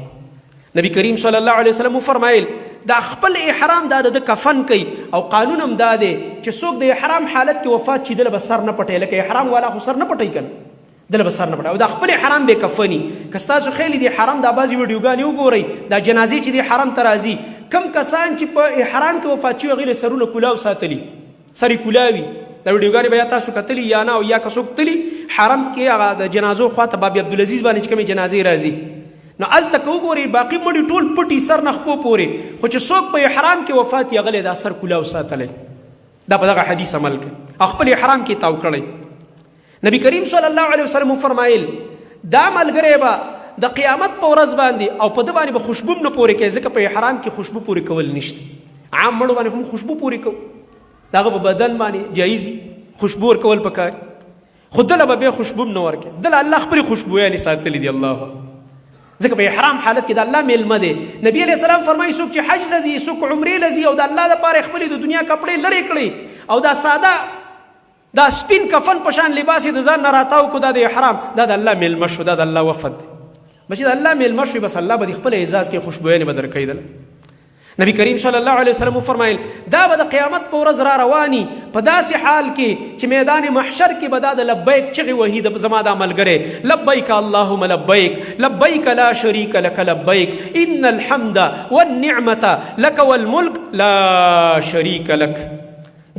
S1: نبی کریم صلی الله علیه وسلم وفرمایل دا خپل احرام دا د کفن کوي، او قانون هم دا دی چې څوک د احرام حالت کې وفات شي دله به سر نه پټوي، لکه احرام والا خو سر نه پټوي که نه، دله به سر نه پټوي، او دا خپل احرام به کفني. که ستاسو خیلی د حرام دا بعضې ویډیوګانې وګورئ، دا جنازې چې د حرم ته راځي، کم کسان چې په احرام کې وفات شوي هغې له سرونه کلاو ساتلي، سر یې کلاوي. دا ویډیوګانې به یا تاسو کتلي یا نه، او یا که څوک تلي حرم کې هغه د جنازو خواته باب عبدالعزیز باندې چې کومې جنازې راځي، نو هلته که وګورئ باقي مړي ټول پټي سر نه خپو پورې، خو چې څوک په احرام کې وفات یې هغلی دا سر کلاو ساتلی. دا په دغه حدیث عمل کوي او خپل احرام کې تاو کړی. نبی کریم صلی الله علیه وسلم وفرمایل دا ملګری به د قیامت په ورځ باندې او په ده باندې به خوشبو هم نه پورې کوي، ځکه په احرام کې خوشبو پورې کول نشته. عام مړو باندې هم خوشبو پورې کوو، د هغه په بدن باندې جایز خوشبو ورکول پکار، خو دله به بیا خوشبو هم نه ورکوي، دله الله خپلې خوشبویانې ساتلي دي. الله ځکه په احرام حالت کې د الله میلمه دی. نبی علیه السلام فرمایي څوک چې حج لځي، څوک عمرې لځي او د الله دپاره خپلې د دنیا کپړې لرې کړي او دا ساده دا سپین کفن په شان لباس یې د ځان نه راتاو کړو، دا د احرام، دا د الله میلمه شو، دا د الله وفد دی. بچې د الله میلمه شوي بس الله به د خپل اعزاز کې خوشبویانې به درکوي. نبی کریم صلی الله علیه وسلم فرمایل دا به د قیامت په ورځ را رواني په داسې حال کې چې میدان محشر کې به دا د لبیک چغې وهي د زما دا ملګری لبیک اللهم لبیک لبیک لا شریک لک لبیک ان الحمد والنعمة لک والملک لا شریک لک.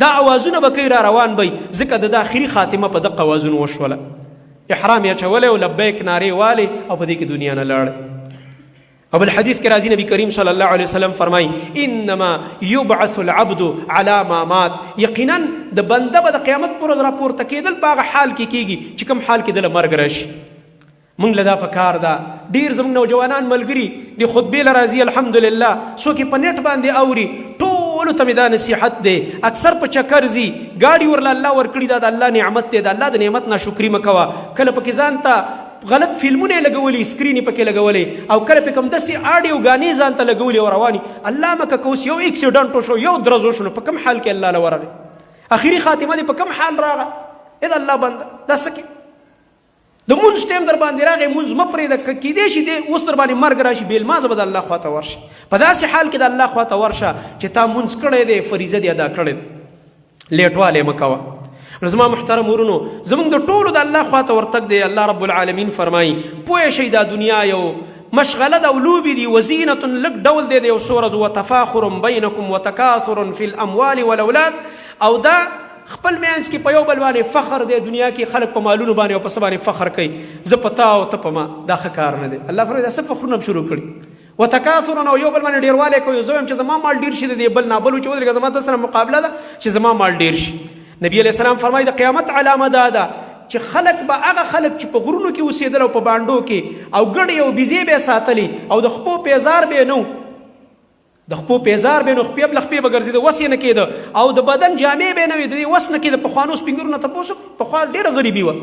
S1: دا اوازونه به کوي را روان بی ځکه د آخري خاتمه په دغه اوازونو وشوله. احرام یې اچولی او لبیک نارې والې او په دې کې دنیا نه لاړی. او بالحدیث کې راځي نبی کریم صلی الله علیه وسلم فرمایي انما یبعث العبد على ما مات. یقینا د بنده به د قیامت پر ورځ راپورته کېدل په هغه حال کې کېږي چې کوم حال کې دله مرګ راشي. موږ له دا په کار ده ډېر زموږ نوجوانان ملګري د خطبې له راځي الحمدلله څوک یې په نیټ باندې اوري ټولو ته مې دا نصیحت دی اکثر په چکر ځي ګاډي ورله الله ورکړي دا د الله نعمت دی د الله د نعمت ناشکري مه کوه. کله پکې ځان ته غلط فلمونه لګولي سکرین پکې لګولي او کله پکې کوم داسې آډیو غانې ځان ته لګولي او رواني الله مکه که اوس یو اکسیډنټ وشو یو درز وشو نو په کوم حال کې الله له ورغی اخري خاتمه دې په کوم حال راغله اې د الله بنده دا څه کې د مونځ ټایم در باندې راغی مونځ مه پرېږده کیدای شي دی اوس در باندې مرګ راشي بې لمازه به د الله خواته ورشي په داسې حال کې د الله خواته ورشه چې تا مونځ کړی دی فریضه دې ادا کړی لیټوالی مه کوه. نو زما محترم ورونو زمونږ د ټولو د الله خواته ورتګ دی. الله رب العالمین فرمایي پوه شئ دا دنیا یو مشغله ده او لوبې دي وزینة لږ ډول دی د یو څو ورځو وتفاخر بینکم وتکاثر فی الاموال والاولاد او دا خپل مینځ کې په یو بل باندې فخر دی. دنیا کې خلک په مالونو باندې او په څه باندې فخر کوي زه په تا او ته په ما دا ښه کار نه دی. الله فرمایي دا څه فخرونه هم شروع کړي وتکاثر او یو بل باندې ډېروالی کوي زه وایم چې زما مال ډېر شي دی بل نابل چې ودرېږه زما د سره مقابله ده چې زما مال ډېر شي. نبی علیہ السلام فرمایي د قیامت علامه دا ده چې خلک به هغه خلک چې په غرونو کې اوسېدل او په بانډو کې او ګډې او بیزې به یې ساتلي او د خپو پیزار به یې نه د خپو پیزار به یې نو خپې به له خپې به ګرځېده وس یې نه کېده او د بدن جامې به یې نه وي د دې وس نه کېده. پخوانو سپین ږیرو نه تپوس پخوا ډېره غریبي وه.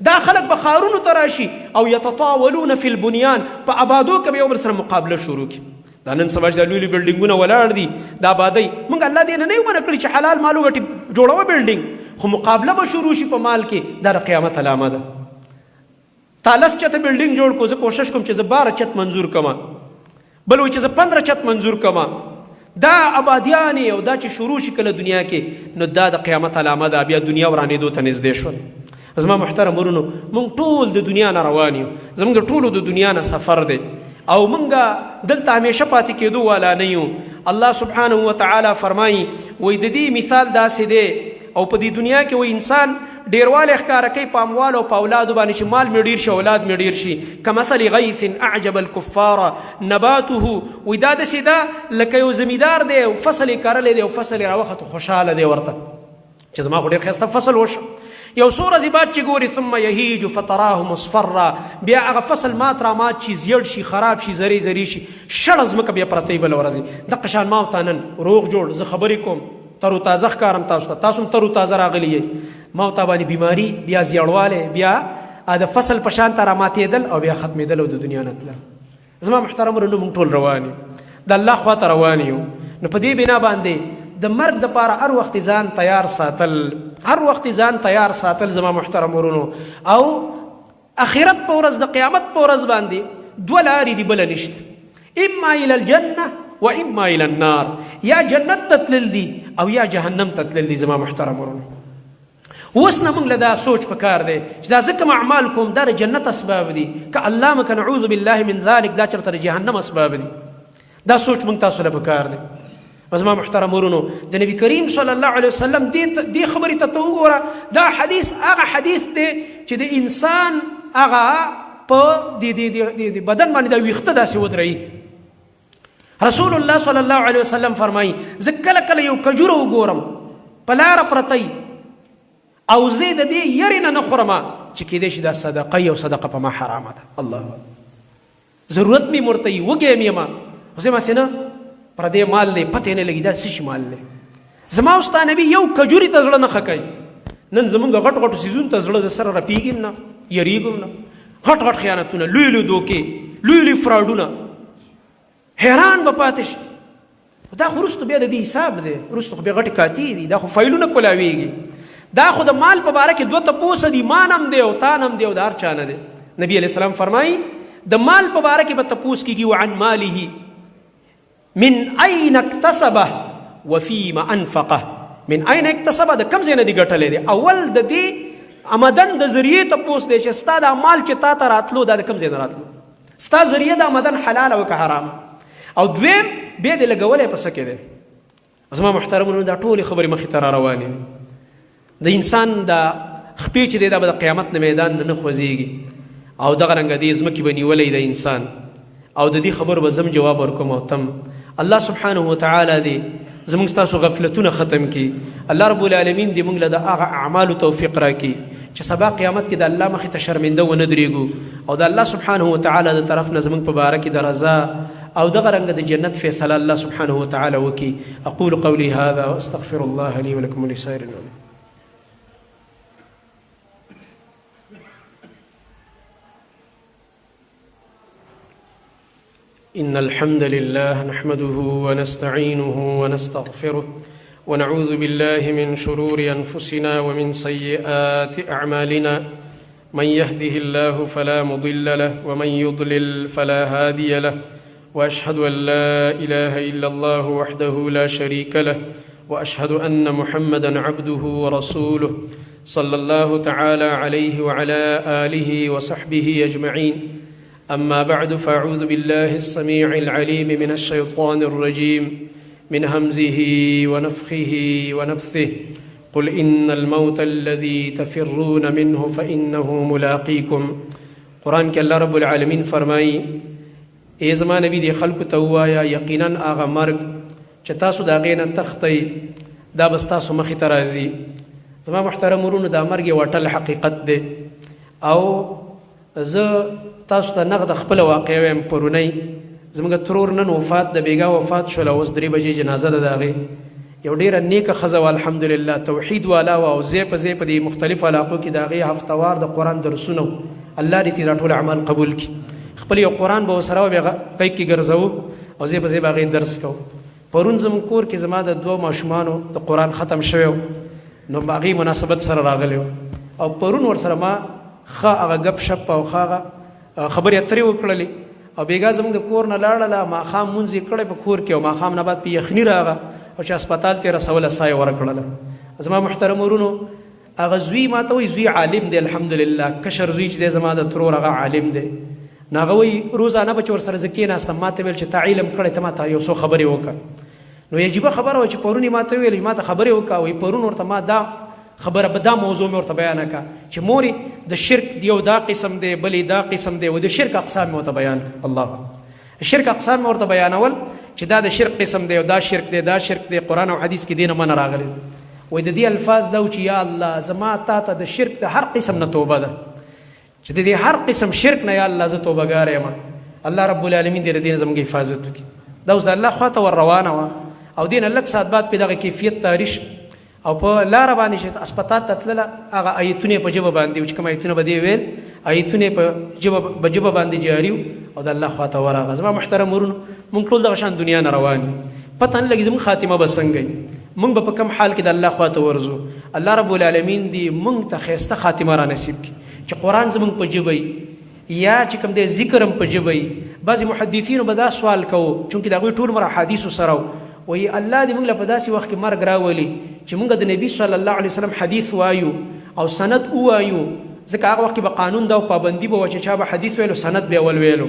S1: دا خلک به ښارونو ته راشي او یتطاولون فی البنیان په آبادو کې به یو بل سره مقابله شروع کړي. دا نن سبا چې دا لوی لوی بلډینګونه ولاړ دي دا آبادۍ موږ الله دې نه نه یو منع کړي چې حلال مال وګټي جوړوه بلډینګ خو مقابله به شروع شي په مال کې دا د قیامت علامه ده. تا 10 چته بلډینګ جوړ کو زه کوشش کوم چې زه 12 چت منظور کما بل وایي چې زه 15 چت منظور کما. دا آبادیانې او دا چې شروع شي کله دنیا کې نو دا د قیامت علامه ده. بیا دنیا ورانېدو ته نږدې شول. زما محترم ورونو موږ ټول د دنیا نه روان یو زموږ د ټولو د دنیا نه سفر دی او منګه دلته همیشه پاتې کېدو والا نه یو. الله سبحانه وتعالی فرمایي وایي د دې مثال داسې دی او په دې دنیا کې وایي انسان ډېروالی ښکاره کوي په اموال او په اولادو باندې چې مال مې ډېر شي اولاد مې ډېر شي. کمثل غیث اعجب الکفار نباته وایي دا داسې ده لکه یو زمیندار دی او فصل یې کرلی دی او فصل یې راوخت خوشحاله دی ورته چې زما خو ډېر ښایسته فصل وشو. یو څو ورځې بعد چې ګوري ثم یهیج فتراه مصفرا بیا هغه فصل مات را مات شي زیړ شي خراب شي زری زری شي شړه ځمکه بیا پرته وي بله ورځې. دغه شان ما ورته نن روغ جوړ زه خبرې کوم تر و تازه ښکارم تاسو ته تاسو هم تر و تازه راغلي یئ ما ورته باندې بیماري بیا زیړوالی بیا د فصل په شان ته را ماتېدل او بیا ختمېدل او د دنیا نه تلل. زما محترم ورونو موږ ټول روان یو د الله خواته روان یو. نو په دې بنا باندې د مرګ دپاره هر وخت ځان تیار ساتل هر وخت ځان تیار ساتل زما محترم ورونو. او اخرت په ورځ د قیامت په ورځ باندې دوه لارې دي بله نشته اما الى الجنه و اما الى النار. یا جنت ته تلل دي او یا جهنم ته تلل دي زما محترم ورونو. اوس نه موږ له دا سوچ پکار دی چې دا زه کوم اعمال کوم دا د جنت اسباب دي که الله مکه نعوذ بالله من ذلک دا چېرته د جهنم اسباب دي. دا سوچ موږ تاسو له پکار دی. زما محترم ورونو د نبی کریم صلی الله علیه وسلم دې خبرې ته وګوره. دا حدیث هغه حدیث دی چې د انسان هغه په د بدن باندې دا ویښته داسې ودروي. رسول الله صلی الله علیه وسلم فرمایي زه کله کله یو کجوره وګورم په لاره پرته او زه د دې یرې نه نه خورم چې کیدای شي دا صدقه او صدقه په ما حرامه ده. الله ضرورت مې ورته وي وږی یم یم خو زه هماسې نه پردې مال دی پته نه لګي دا څه شي مال دی. زما او ستا نبي یو کجوري ته زړه نه ښه کوي. نن زمونږ غټ غټو څیزونو ته زړه د سره رپېږي نه یریږم نه غټ غټ خیانتونه لوی لوی دوکې لوی لوی فراډونه حیران به پاتې شي. دا خو وروسته بیا د دې حساب دی وروسته خو بیا غټې کاتې دي دا خو فایلونه کولاویږي. دا خو د مال په باره کې دوه تپوسه دي ما نم دی او تا نم دی او د هر چا نه دی. نبی علیه السلام فرمایي د مال په باره کې به تپوس کېږي وعن ماله من اين اكتسبه وفيما انفقه. من اين اکتسبه، د کوم ځای نه دی ګټلی دی. اول د دې آمدن د ذریعې تپوس دی چې ستا دا مال چې تا ته راتلو دا د کوم ځای نه راتلو، ستا ذریعه د آمدن حلاله او که حرام. او دویم بیا دې لګولی په څه کې دی. زما محترمونو دا ټولې خبرې مخې ته را روانې. د انسان دا خپې چې دی دا به د قیامت نه میدان نه خوځېږي او دغه رنګه دې ځمکې به نیولی د انسان. او د دې خبرو به زم جواب ورکوم او تم. الله سبحانه وتعالی دې زمونږ ستاسو غفلتونه ختم کړي. الله رب العالمین دې موږ له د هغه اعمالو توفیق راکړي چې سبا قیامت کې د الله مخې ته شرمنده ونه درېږو او د الله سبحانه وتعالی د طرف نه زمونږ په باره کې د رضا او دغه رنګه د جنت فیصله الله سبحانه وتعالی وکړي. اقول قولي هذا واستغفر الله لي ولكم ولسائر المؤمنين. إن الحمد لله نحمده ونستعينه ونستغفره ونعوذ بالله من شرور أنفسنا ومن سيئات أعمالنا. من يهده الله فلا مضل له ومن يضلل فلا هادي له. وأشهد أن لا إله إلا الله وحده لا شريك له وأشهد أن محمدا عبده ورسوله صلى الله تعالى عليه وعلى آله وصحبه أجمعين. أما بعد فأعوذ بالله السميع العليم من الشيطان الرجيم من همزه ونفخه ونفثه. قل إن الموت الذي تفرون منه فإنه ملاقيكم. قرآن کې الله رب العالمین فرمایي ای زما نبی دی خلکو ته ووایه یقینا هغه مرګ چې تاسو د هغې نه تښتئ دا به ستاسو مخې ته راځي. زما محترم ورونو دا مرګ یو اټل حقیقت دی او زه تاسو ته نغد خپله واقعه وایم. پرونی زموږ ترور نن وفات د بیګا وفات شول او اوس 3 بجې جنازه ده د هغې. یو ډېره نیکه ښځه وه الحمدلله، توحید والا وه او ځای په ځای په دې مختلفو علاقو کې د هغې هفتوار د قرآن درسونه و. الله دې دا ټول اعمال قبول کړي. خپل یو قرآن به ورسره و بیا غیږ کې ګرځوو او ځای په ځای به هغې درس کوو. پرون زموږ کور کې زما د 2 ماشومانو د قرآن ختم شوی و نو هغې مناسبت سره راغلی و او پرون ورسره ما ښه هغه ګپ شپ او ښه هغه خبرې اترې وکړلې او بیګا زموږ د کور نه لاړله ماښام مونځ یې کړی په کور کې او ماښام نه بعد په یخني راغه او چې هسپتال کې رسوله ساه یې ورکړله. زما محترم ورونو هغه زوی ما ته وایي زوی عالم دی الحمدلله، کشر زوی چې دی زما د ترور هغه عالم دی. نو هغه وایي روزانه به چې ورسره زه کېناستم ما ته ویل چې تا علم کړی ته ما ته یو څو خبرې وکړه. نو عجیبه خبره وه چې پرون یې ما ته ویل ما ته خبرې وکړه. وایي پرون ورته ما دا خبره به دا موضوع مې ورته بیانه کړه چې مورې د شرک یو دا قسم دی بلې دا قسم دی و د شرک اقسام مې ورته بیان کړه. الله شرک اقسام مې ورته بیانول چې دا د شرک قسم دی او دا شرک دی دا شرک دی. قرآن او حدیث کې دې نه منه راغلی. وایي د دې الفاظ دا و چې یا الله زما تا ته د شرک د هر قسم نه توبه ده چې د دې هر قسم شرک نه یا الله زه توبهګار یم. الله رب العالمین دې له دې نه زموږ حفاظت وکړي. دا اوس د الله خوا ته ور روانه وه او دې نه لږ ساعت بعد پې دغه کیفیت تاریش او په لاره باندې چې اسپتال ته تلله هغه ایتونه په ژبه باندې چې کوم ایتونه به دې ویل ایتونه په ژبه باندې جاري او د الله خوا ته ورغه. زما محترم ورونو مونږ ټول دغه شان دنیا نه روان یو، پته نه لګي زموږ خاتمه به څنګه وي، مونږ به په کوم حال کې د الله خوا ته ورځو. الله رب العالمین دې مونږ ته ښایسته خاتمه را نصیب کړي چې قرآن زموږ په ژبه یا چې کوم دی ذکر هم په ژبه وي. بعضې محدثینو به دا سوال کوو چونکې د هغوی ټول عمر احادیثو سره وایي الله دې موږ له په داسې وخت کې مرګ راولي چې موږ د نبي صلی الله علیه وسلم حدیث وایو او سند ووایو. ځکه هغه وخت کې به قانون دا او پابندي به وه چې چا به حدیث ویلو سند به اول ویلو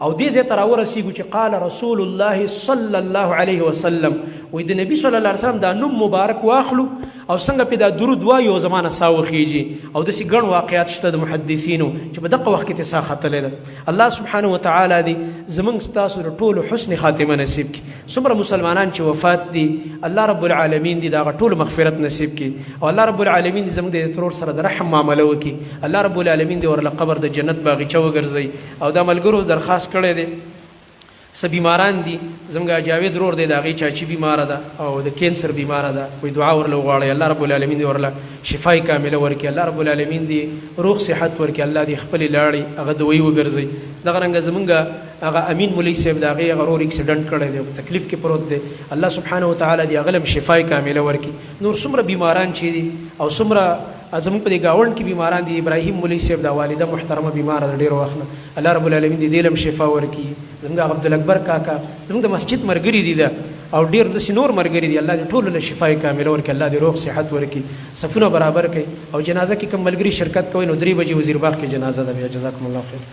S1: او دې ځای ته راورسېږو چې قال رسول الله صلی الله علیه وسلم. وایي د نبي صلی الله علیه وسلم دا نوم مبارک واخلو او څنګه پې دا درود وایو زمانه ساه وخیږي. او داسې ګڼ واقعات شته د محدثینو چې په دغه وخت کې تې ساه ختلی ده. الله سبحانه وتعالی دې زموږ ستاسو د ټولو حسن خاتمه نصیب کړي. څومره مسلمانان چې وفات دي الله رب العالمین دې د هغه ټولو مغفرت نصیب کړي او الله رب العالمین دې زموږ د ترور سره د رحم معامله وکړي. الله رب العالمین دې ورله قبر د جنت باغچه وګرځوي. او دا ملګرو درخواست کړی دی څه بیماران دي زموږ جاوید رور دی د هغې چاچي بیماره ده او د کینسر بیماره ده. وایي دعا ورله وغواړئ الله رب العالمین دې ورله شفای کامله ورکړي. الله رب العالمین دې روغ صحت ورکړي. الله دې خپلې لاړې هغه دوی وګرځوي. دغه رنګه زموږ هغه امین مولوي صاحب د هغې هغه رور اکسیډنټ کړی دی په تکلیف کې پروت دی. الله سبحانه وتعالی دې هغه له هم شفای کامله ورکړي. نور څومره بیماران چې دي او څومره زموږ په دې گاوند کې بیماران دي ابراهیم مولوی صاحب د والده محترمه بیمار ده ډیر وخت الله رب العالمین دې دلم شفا ورکړي زموږ عبد الاکبر کاکا زموږ د مسجد مرګري دي ده او ډیر د سينور مرګري دي الله دې ټول له شفای کامل ورکړي الله دې روغ صحت ورکړي صفونه برابر کړي او جنازه کې کوم ملګری شرکت کوي نو 3 بجې وزیر باغ کې جنازه ده بیا جزاکم الله خیر